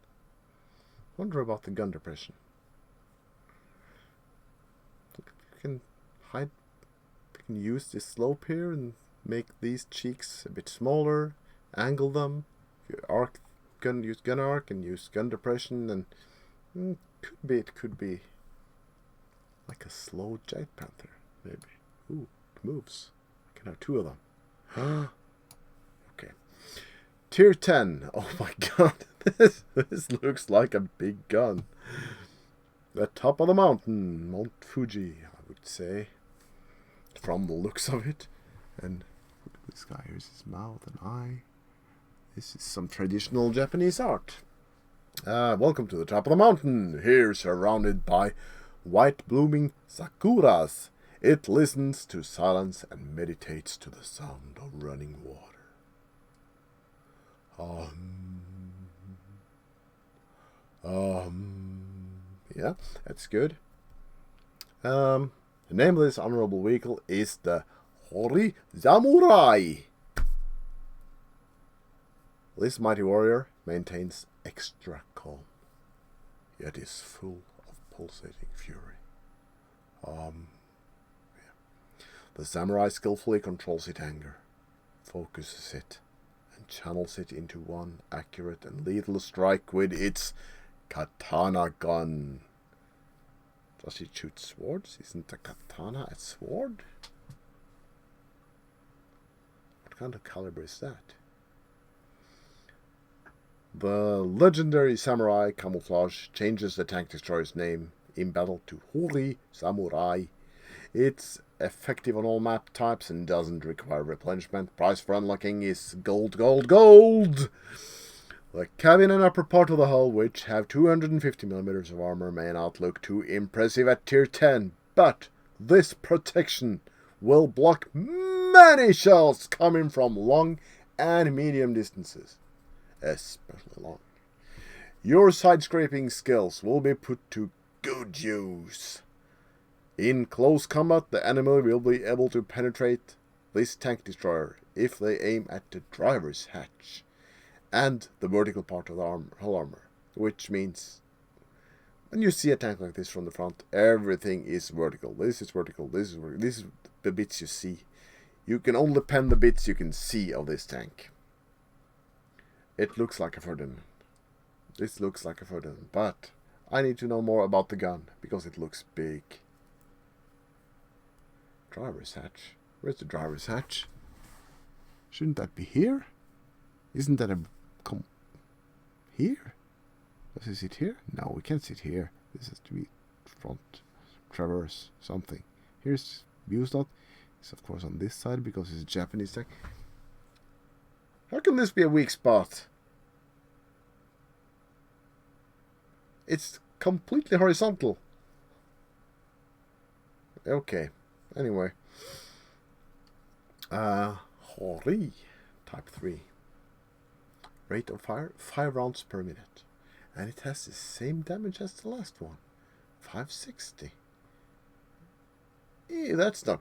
Wonder about the gun depression. You can hide, you can use this slope here and make these cheeks a bit smaller, angle them, use gun arc and use gun depression, and it could be like a slow Jet Panther, maybe. Ooh, it moves. I can have 2 of them. Okay. Tier 10. Oh my god. This looks like a big gun. The top of the mountain, Mount Fuji. would say, from the looks of it. And look at this guy, here's his mouth and eye. This is some traditional Japanese art. Welcome to the top of the mountain. Here, surrounded by white blooming sakuras, it listens to silence and meditates to the sound of running water. Yeah, that's good. The name of this honorable vehicle is the Hori Samurai. This mighty warrior maintains extra calm, yet is full of pulsating fury. The samurai skillfully controls its anger, focuses it, and channels it into one accurate and lethal strike with its katana gun. Does it shoot swords? Isn't a katana a sword? What kind of caliber is that? The legendary samurai camouflage changes the tank destroyer's name in battle to Hori Samurai. It's effective on all map types and doesn't require replenishment. Price for unlocking is gold, gold, gold! The cabin and upper part of the hull, which have 250mm of armor, may not look too impressive at tier 10, but this protection will block many shells coming from long and medium distances, especially long. Your side-scraping skills will be put to good use. In close combat, the enemy will be able to penetrate this tank destroyer if they aim at the driver's hatch and the vertical part of the hull armor, which means when you see a tank like this from the front, everything is vertical. This is vertical, this is vertical, this is the bits you see. You can only pen the bits you can see of this tank. It looks like a Ferdinand. This looks like a Ferdinand, but I need to know more about the gun because it looks big. Driver's hatch. Where's the driver's hatch? Shouldn't that be here? Isn't that a... here? Does it sit here? No, we can't sit here. This has to be front traverse something. Here's view slot. It's of course on this side because it's a Japanese tank. How can this be a weak spot? It's completely horizontal. Okay. Anyway. Hori. Type 3. Rate of fire, 5 rounds per minute. And it has the same damage as the last one. 560. That's not...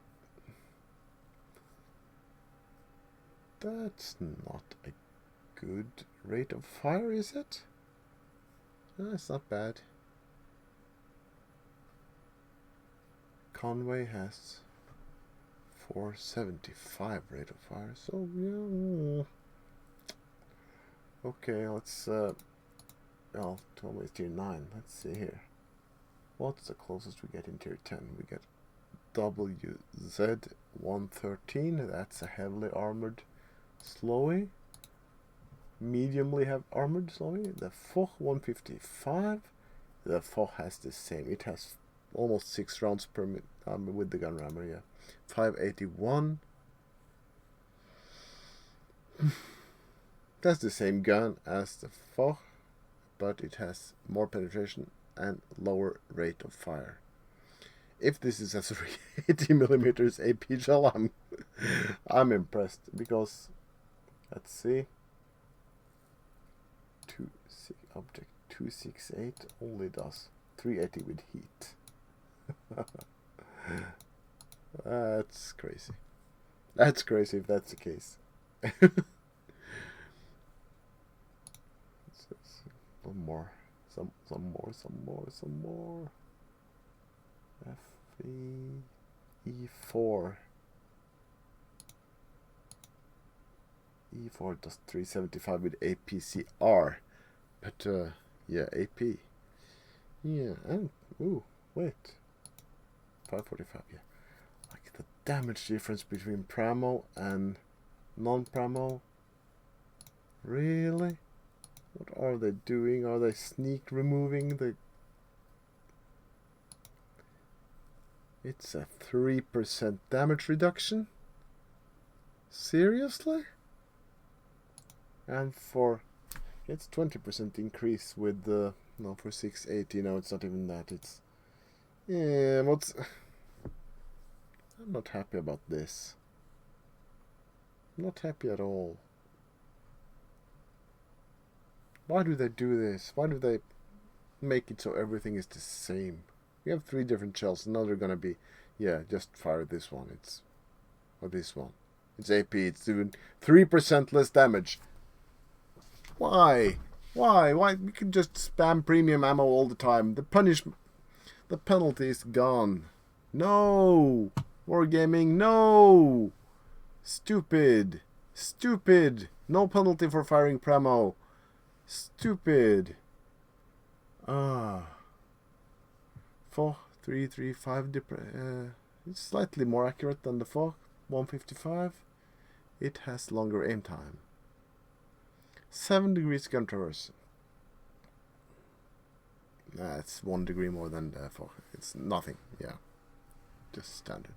That's not a good rate of fire, is it? That's not bad. Conway has 475 rate of fire, so yeah. Okay, let's well, Conway's tier 9. Let's see here. What's the closest we get in tier 10? We get WZ-113. That's a heavily armored Slowy. Mediumly armored Slowy. The Foch 155. The Foch has the same. It has almost 6 rounds per minute with the gun rammer, yeah. 581. That's the same gun as the Foch, but it has more penetration and lower rate of fire. If this is a 380mm AP shell, I'm impressed because let's see. Object 268 only does 380 with heat. That's crazy. That's crazy if that's the case. One more. Some more. E4. E4 does 375 with APCR. But, yeah, AP. Yeah, and, ooh, wait. 545, yeah. Like the damage difference between Pramo and non-Pramo. Really? What are they doing? Are they sneak removing the... It's a 3% damage reduction. Seriously? And for it's 20% increase with the no for 680. No, it's not even that. It's yeah. I'm not happy about this. I'm not happy at all. Why do they do this? Why do they make it so everything is the same? We have 3 different shells. Now they're gonna be, yeah, just fire this one. Or this one. It's AP. It's doing 3% less damage. Why? Why? We can just spam premium ammo all the time. The penalty is gone. No! Wargaming, no! Stupid. Stupid. No penalty for firing premo. Stupid. 4.335 it's slightly more accurate than the 155. It has longer aim time. 7 degrees gun traverse. It's 1 degree more than the 4. It's nothing, yeah. Just standard.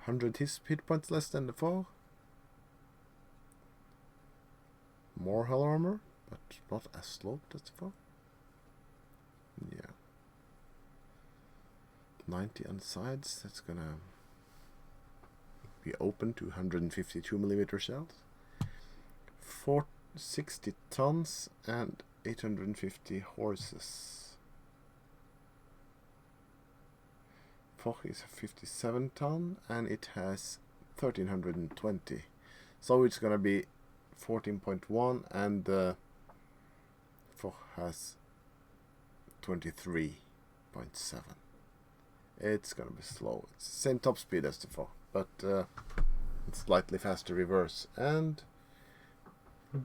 100 hit points less than the 4. More hull armor, but not as sloped as the 4. Yeah. 90 on sides, that's gonna be open to 152mm shells. 460 tons and 850 horses. Foch is a 57 ton and it has 1320. So it's gonna be 14.1 and the Foch has 23.7. It's gonna be slow. It's the same top speed as the Foch, but it's slightly faster reverse and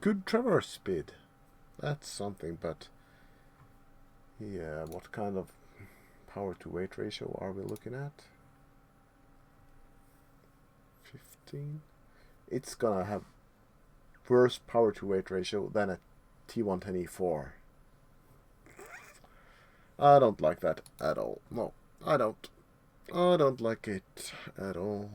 good traverse speed. That's something, but yeah, what kind of power to weight ratio are we looking at? 15. It's gonna have worse power to weight ratio than a T110E4. I don't like that at all. No, I don't. I don't like it at all.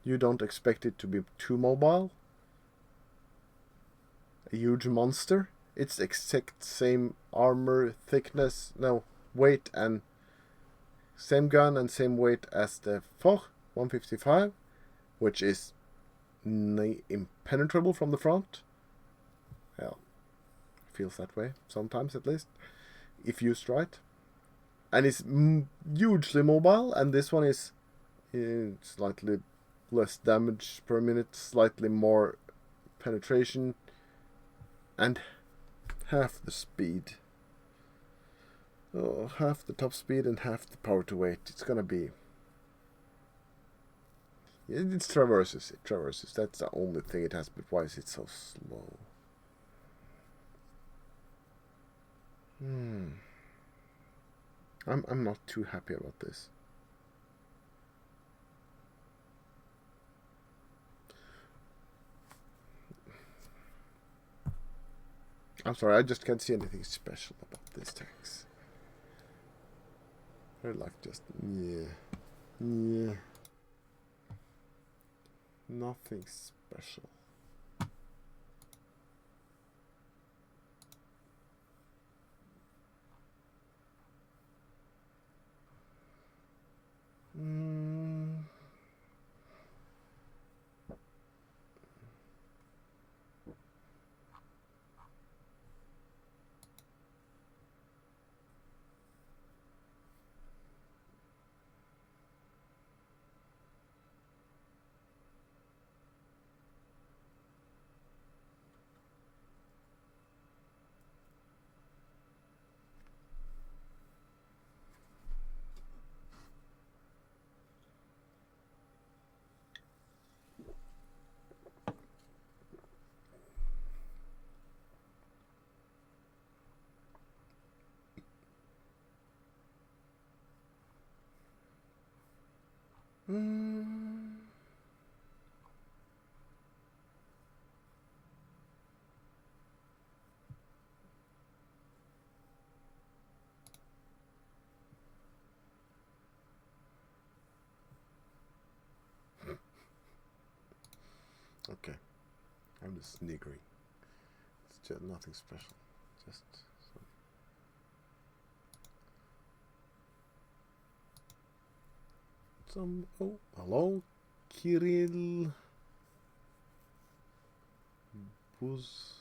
You don't expect it to be too mobile? A huge monster? It's the exact same armor thickness, no, weight and same gun and same weight as the Foch 155, which is impenetrable from the front. Well, feels that way sometimes at least, if used right. And it's hugely mobile, and this one is slightly less damage per minute, slightly more penetration, and half the speed. Oh, half the top speed and half the power to weight. It's gonna be... It traverses. It traverses. That's the only thing it has, but why is it so slow? I'm not too happy about this. I'm sorry, I just can't see anything special about this tanks. They're like just, yeah. Nothing special. Okay. I'm just sniggering. It's just nothing special. Just some oh, hello, Kirill Buz.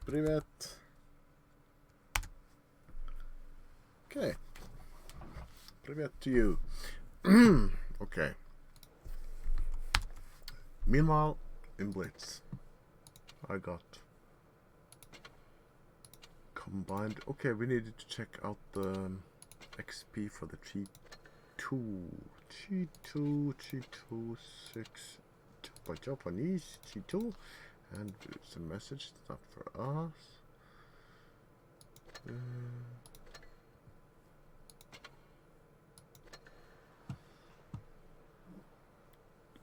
Привет. Okay. Привет to you. Okay. Meanwhile, in Blitz, I got combined. Okay, we needed to check out the XP for the G2 6 by Japanese G2, and it's a message. It's not for us.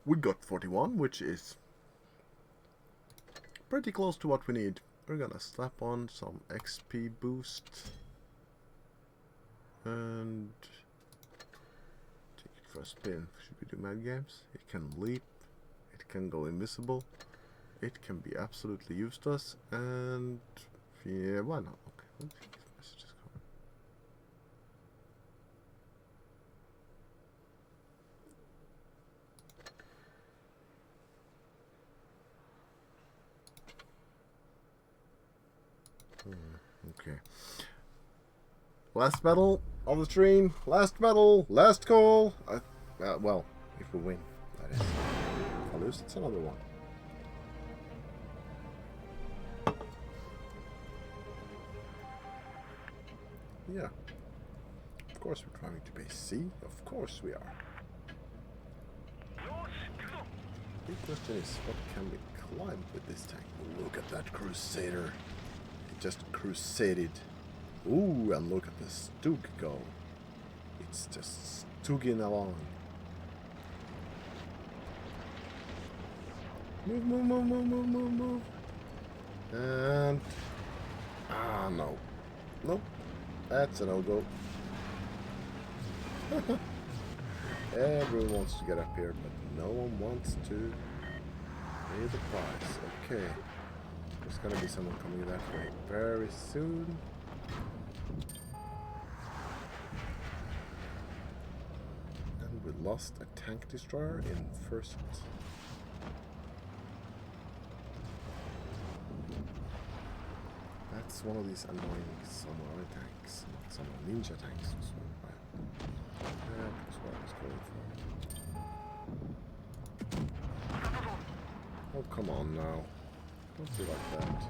We got 41, which is pretty close to what we need. We're gonna slap on some XP boost and take it for a spin. Should we do mad games? It can leap, it can go invisible, it can be absolutely useless, and yeah, why not? Okay, let's see if messages come. Okay. Last battle of the stream. Last battle. Last call. Well, if we win, that is. If I lose, it's another one. Yeah. Of course we're trying to base C. Of course we are. The big question is, what can we climb with this tank? Look at that Crusader. It just crusaded. Ooh, and look at the Stug go. It's just Stugging along. Move, move, move, move, move, move, move. And... ah, no. Nope. That's a no-go. Everyone wants to get up here, but no one wants to pay the price. Okay. There's gonna be someone coming that way very soon. And we lost a tank destroyer in first. That's one of these annoying samurai tanks, samurai ninja tanks. That's what I was going for. Oh, come on now. Don't be like that.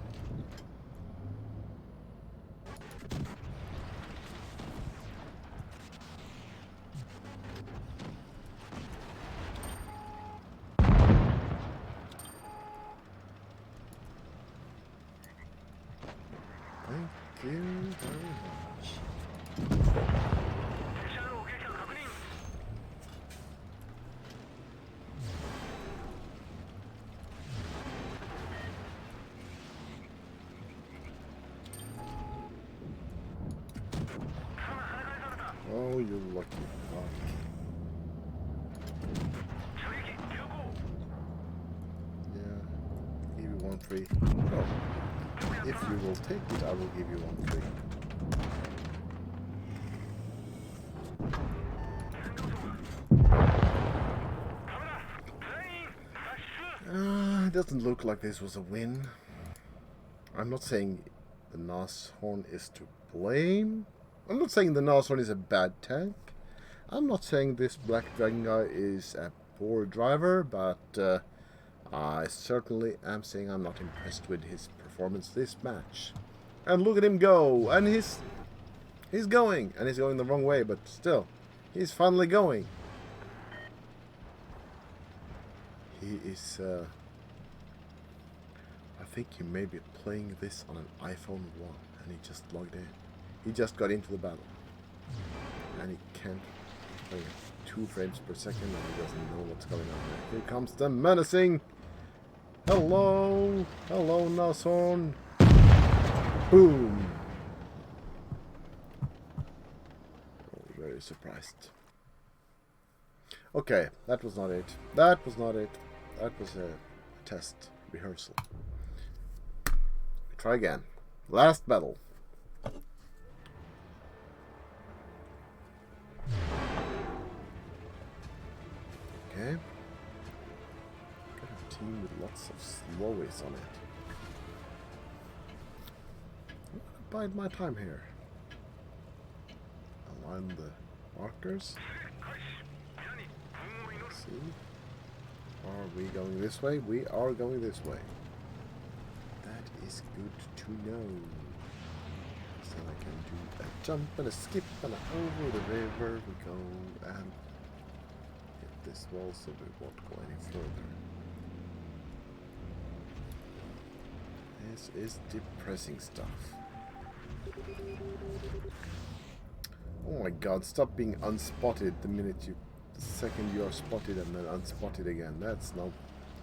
Thank you very much. Oh, you lucky fuck. Yeah, give you one free. Oh. If you will take it, I will give you one free. It doesn't look like this was a win. I'm not saying the Nashorn is to blame. I'm not saying the Nashorn is a bad tank. I'm not saying this Black Dragon guy is a poor driver, but I certainly am saying I'm not impressed with his performance this match. And look at him go, and he's going, and he's going the wrong way, but still, he's finally going. He is, I think he may be playing this on an iPhone 1, and he just logged in. He just got into the battle, and he can't play at 2 frames per second, and he doesn't know what's going on. Here comes the menacing. Hello, hello, Nashorn. Boom. very surprised. Okay, that was not it. That was not it. That was a test rehearsal. Try again. Last battle. Okay. Got a team with lots of slowies on it. I'm gonna bide my time here. Align the markers. Let's see. Are we going this way? We are going this way. That is good to know. So I can do a jump and a skip and over the river we go and hit this wall so we won't go any further. This is depressing stuff. Oh my god, stop being unspotted the second you are spotted and then unspotted again. That's not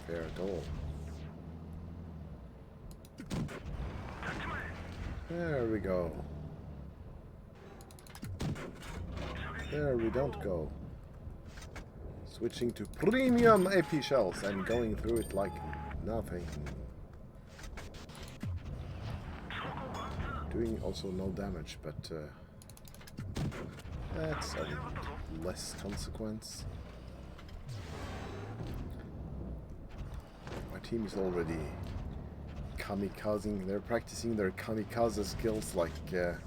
fair at all. There we go. There we don't go. Switching to premium AP shells and going through it like nothing. Doing also no damage, but that's a less consequence. My team is already kamikazing. They're practicing their kamikaze skills like there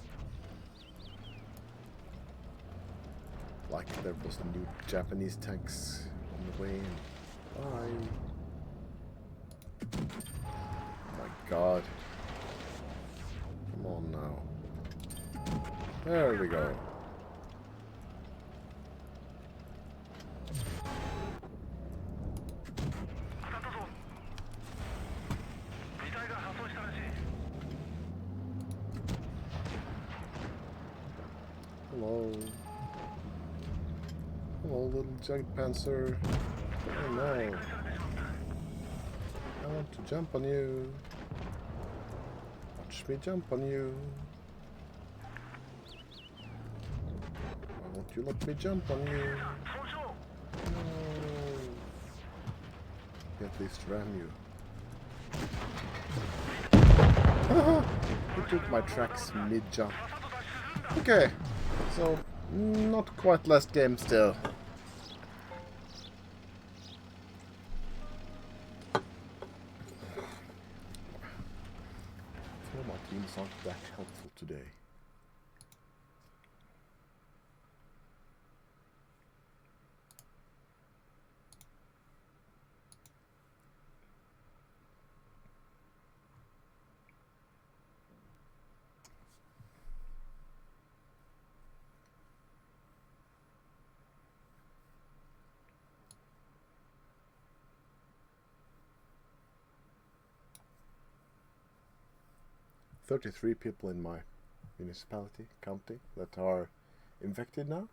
was new Japanese tanks on the way in. Bye. Oh my god. Come on now. There we go. Hello. Hello, little junk panzer. Oh no. I want to jump on you. Watch me jump on you. Why won't you let me jump on you? No. At least ram you. He took my tracks mid-jump. Okay, so not quite last game still. I feel my teams aren't that helpful today. "33 people in my municipality, county, that are infected now."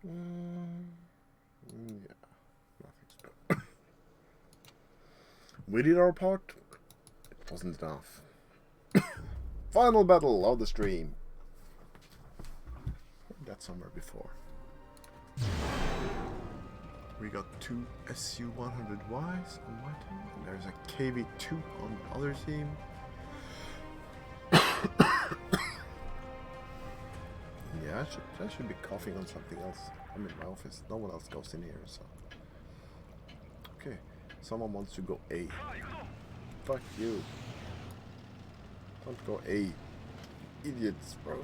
Yeah, nothing special. We did our part. It wasn't enough. Final battle of the stream. Heard that somewhere before. We got 2 SU-100Ys on my team, and there's a KV-2 on the other team. Yeah, I should be coughing on something else. I'm in my office. No one else goes in here, so. Okay, someone wants to go A. Fuck you. Don't go A. Idiots, bro.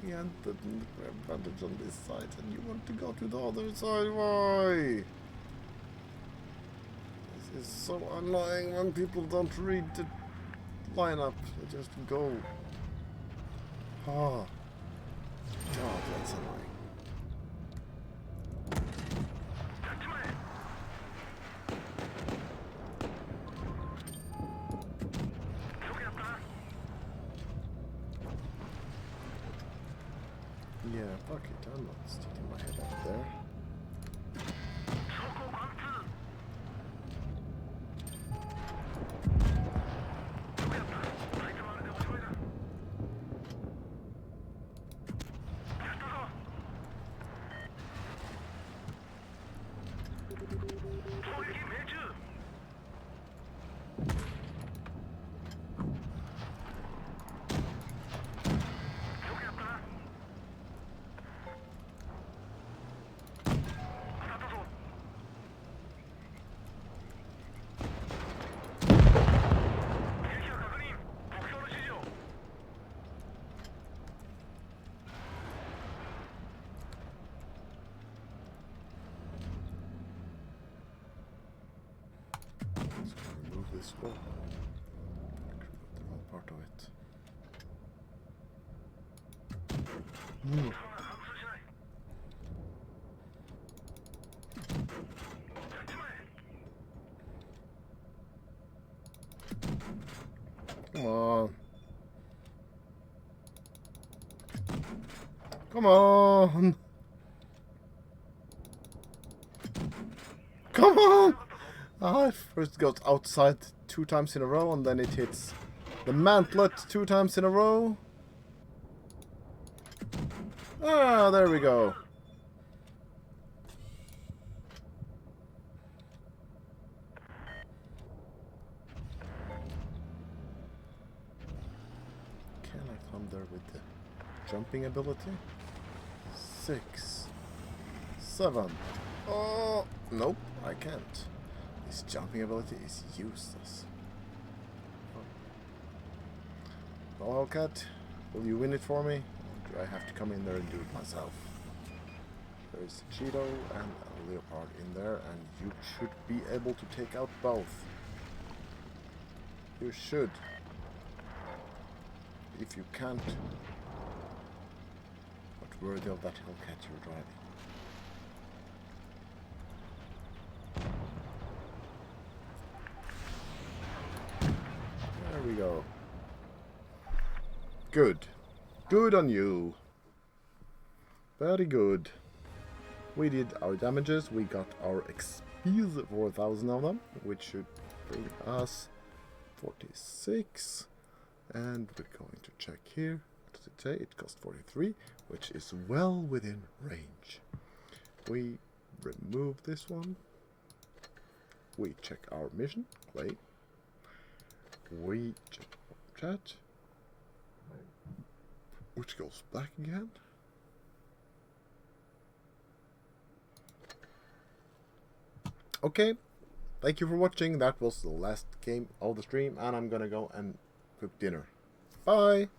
We entered the advantage on this side, and you want to go to the other side. Why? is so annoying when people don't read the lineup. They just go. Oh. God, that's annoying. Yeah, fuck it, I'm not sticking my head up there. This wall. The wrong part of it. Come on. Come on. Come on. Ah, first it goes outside 2 times in a row, and then it hits the mantlet 2 times in a row. Ah, there we go. Can I come there with the jumping ability? 6, 7. Oh, nope, I can't. This jumping ability is useless. Well, Hellcat, will you win it for me? Or do I have to come in there and do it myself? There is a Cheeto and a Leopard in there, and you should be able to take out both. You should. If you can't, what worthy of that Hellcat you're driving? There we go. Good. Good on you. Very good. We did our damages. We got our XPs, 4,000 of them, which should bring us 46. And we're going to check here. What does it say? It cost 43, which is well within range. We remove this one. We check our mission, Clay. We check chat, which goes back again. Okay, thank you for watching. That was the last game of the stream, and I'm gonna go and cook dinner. Bye!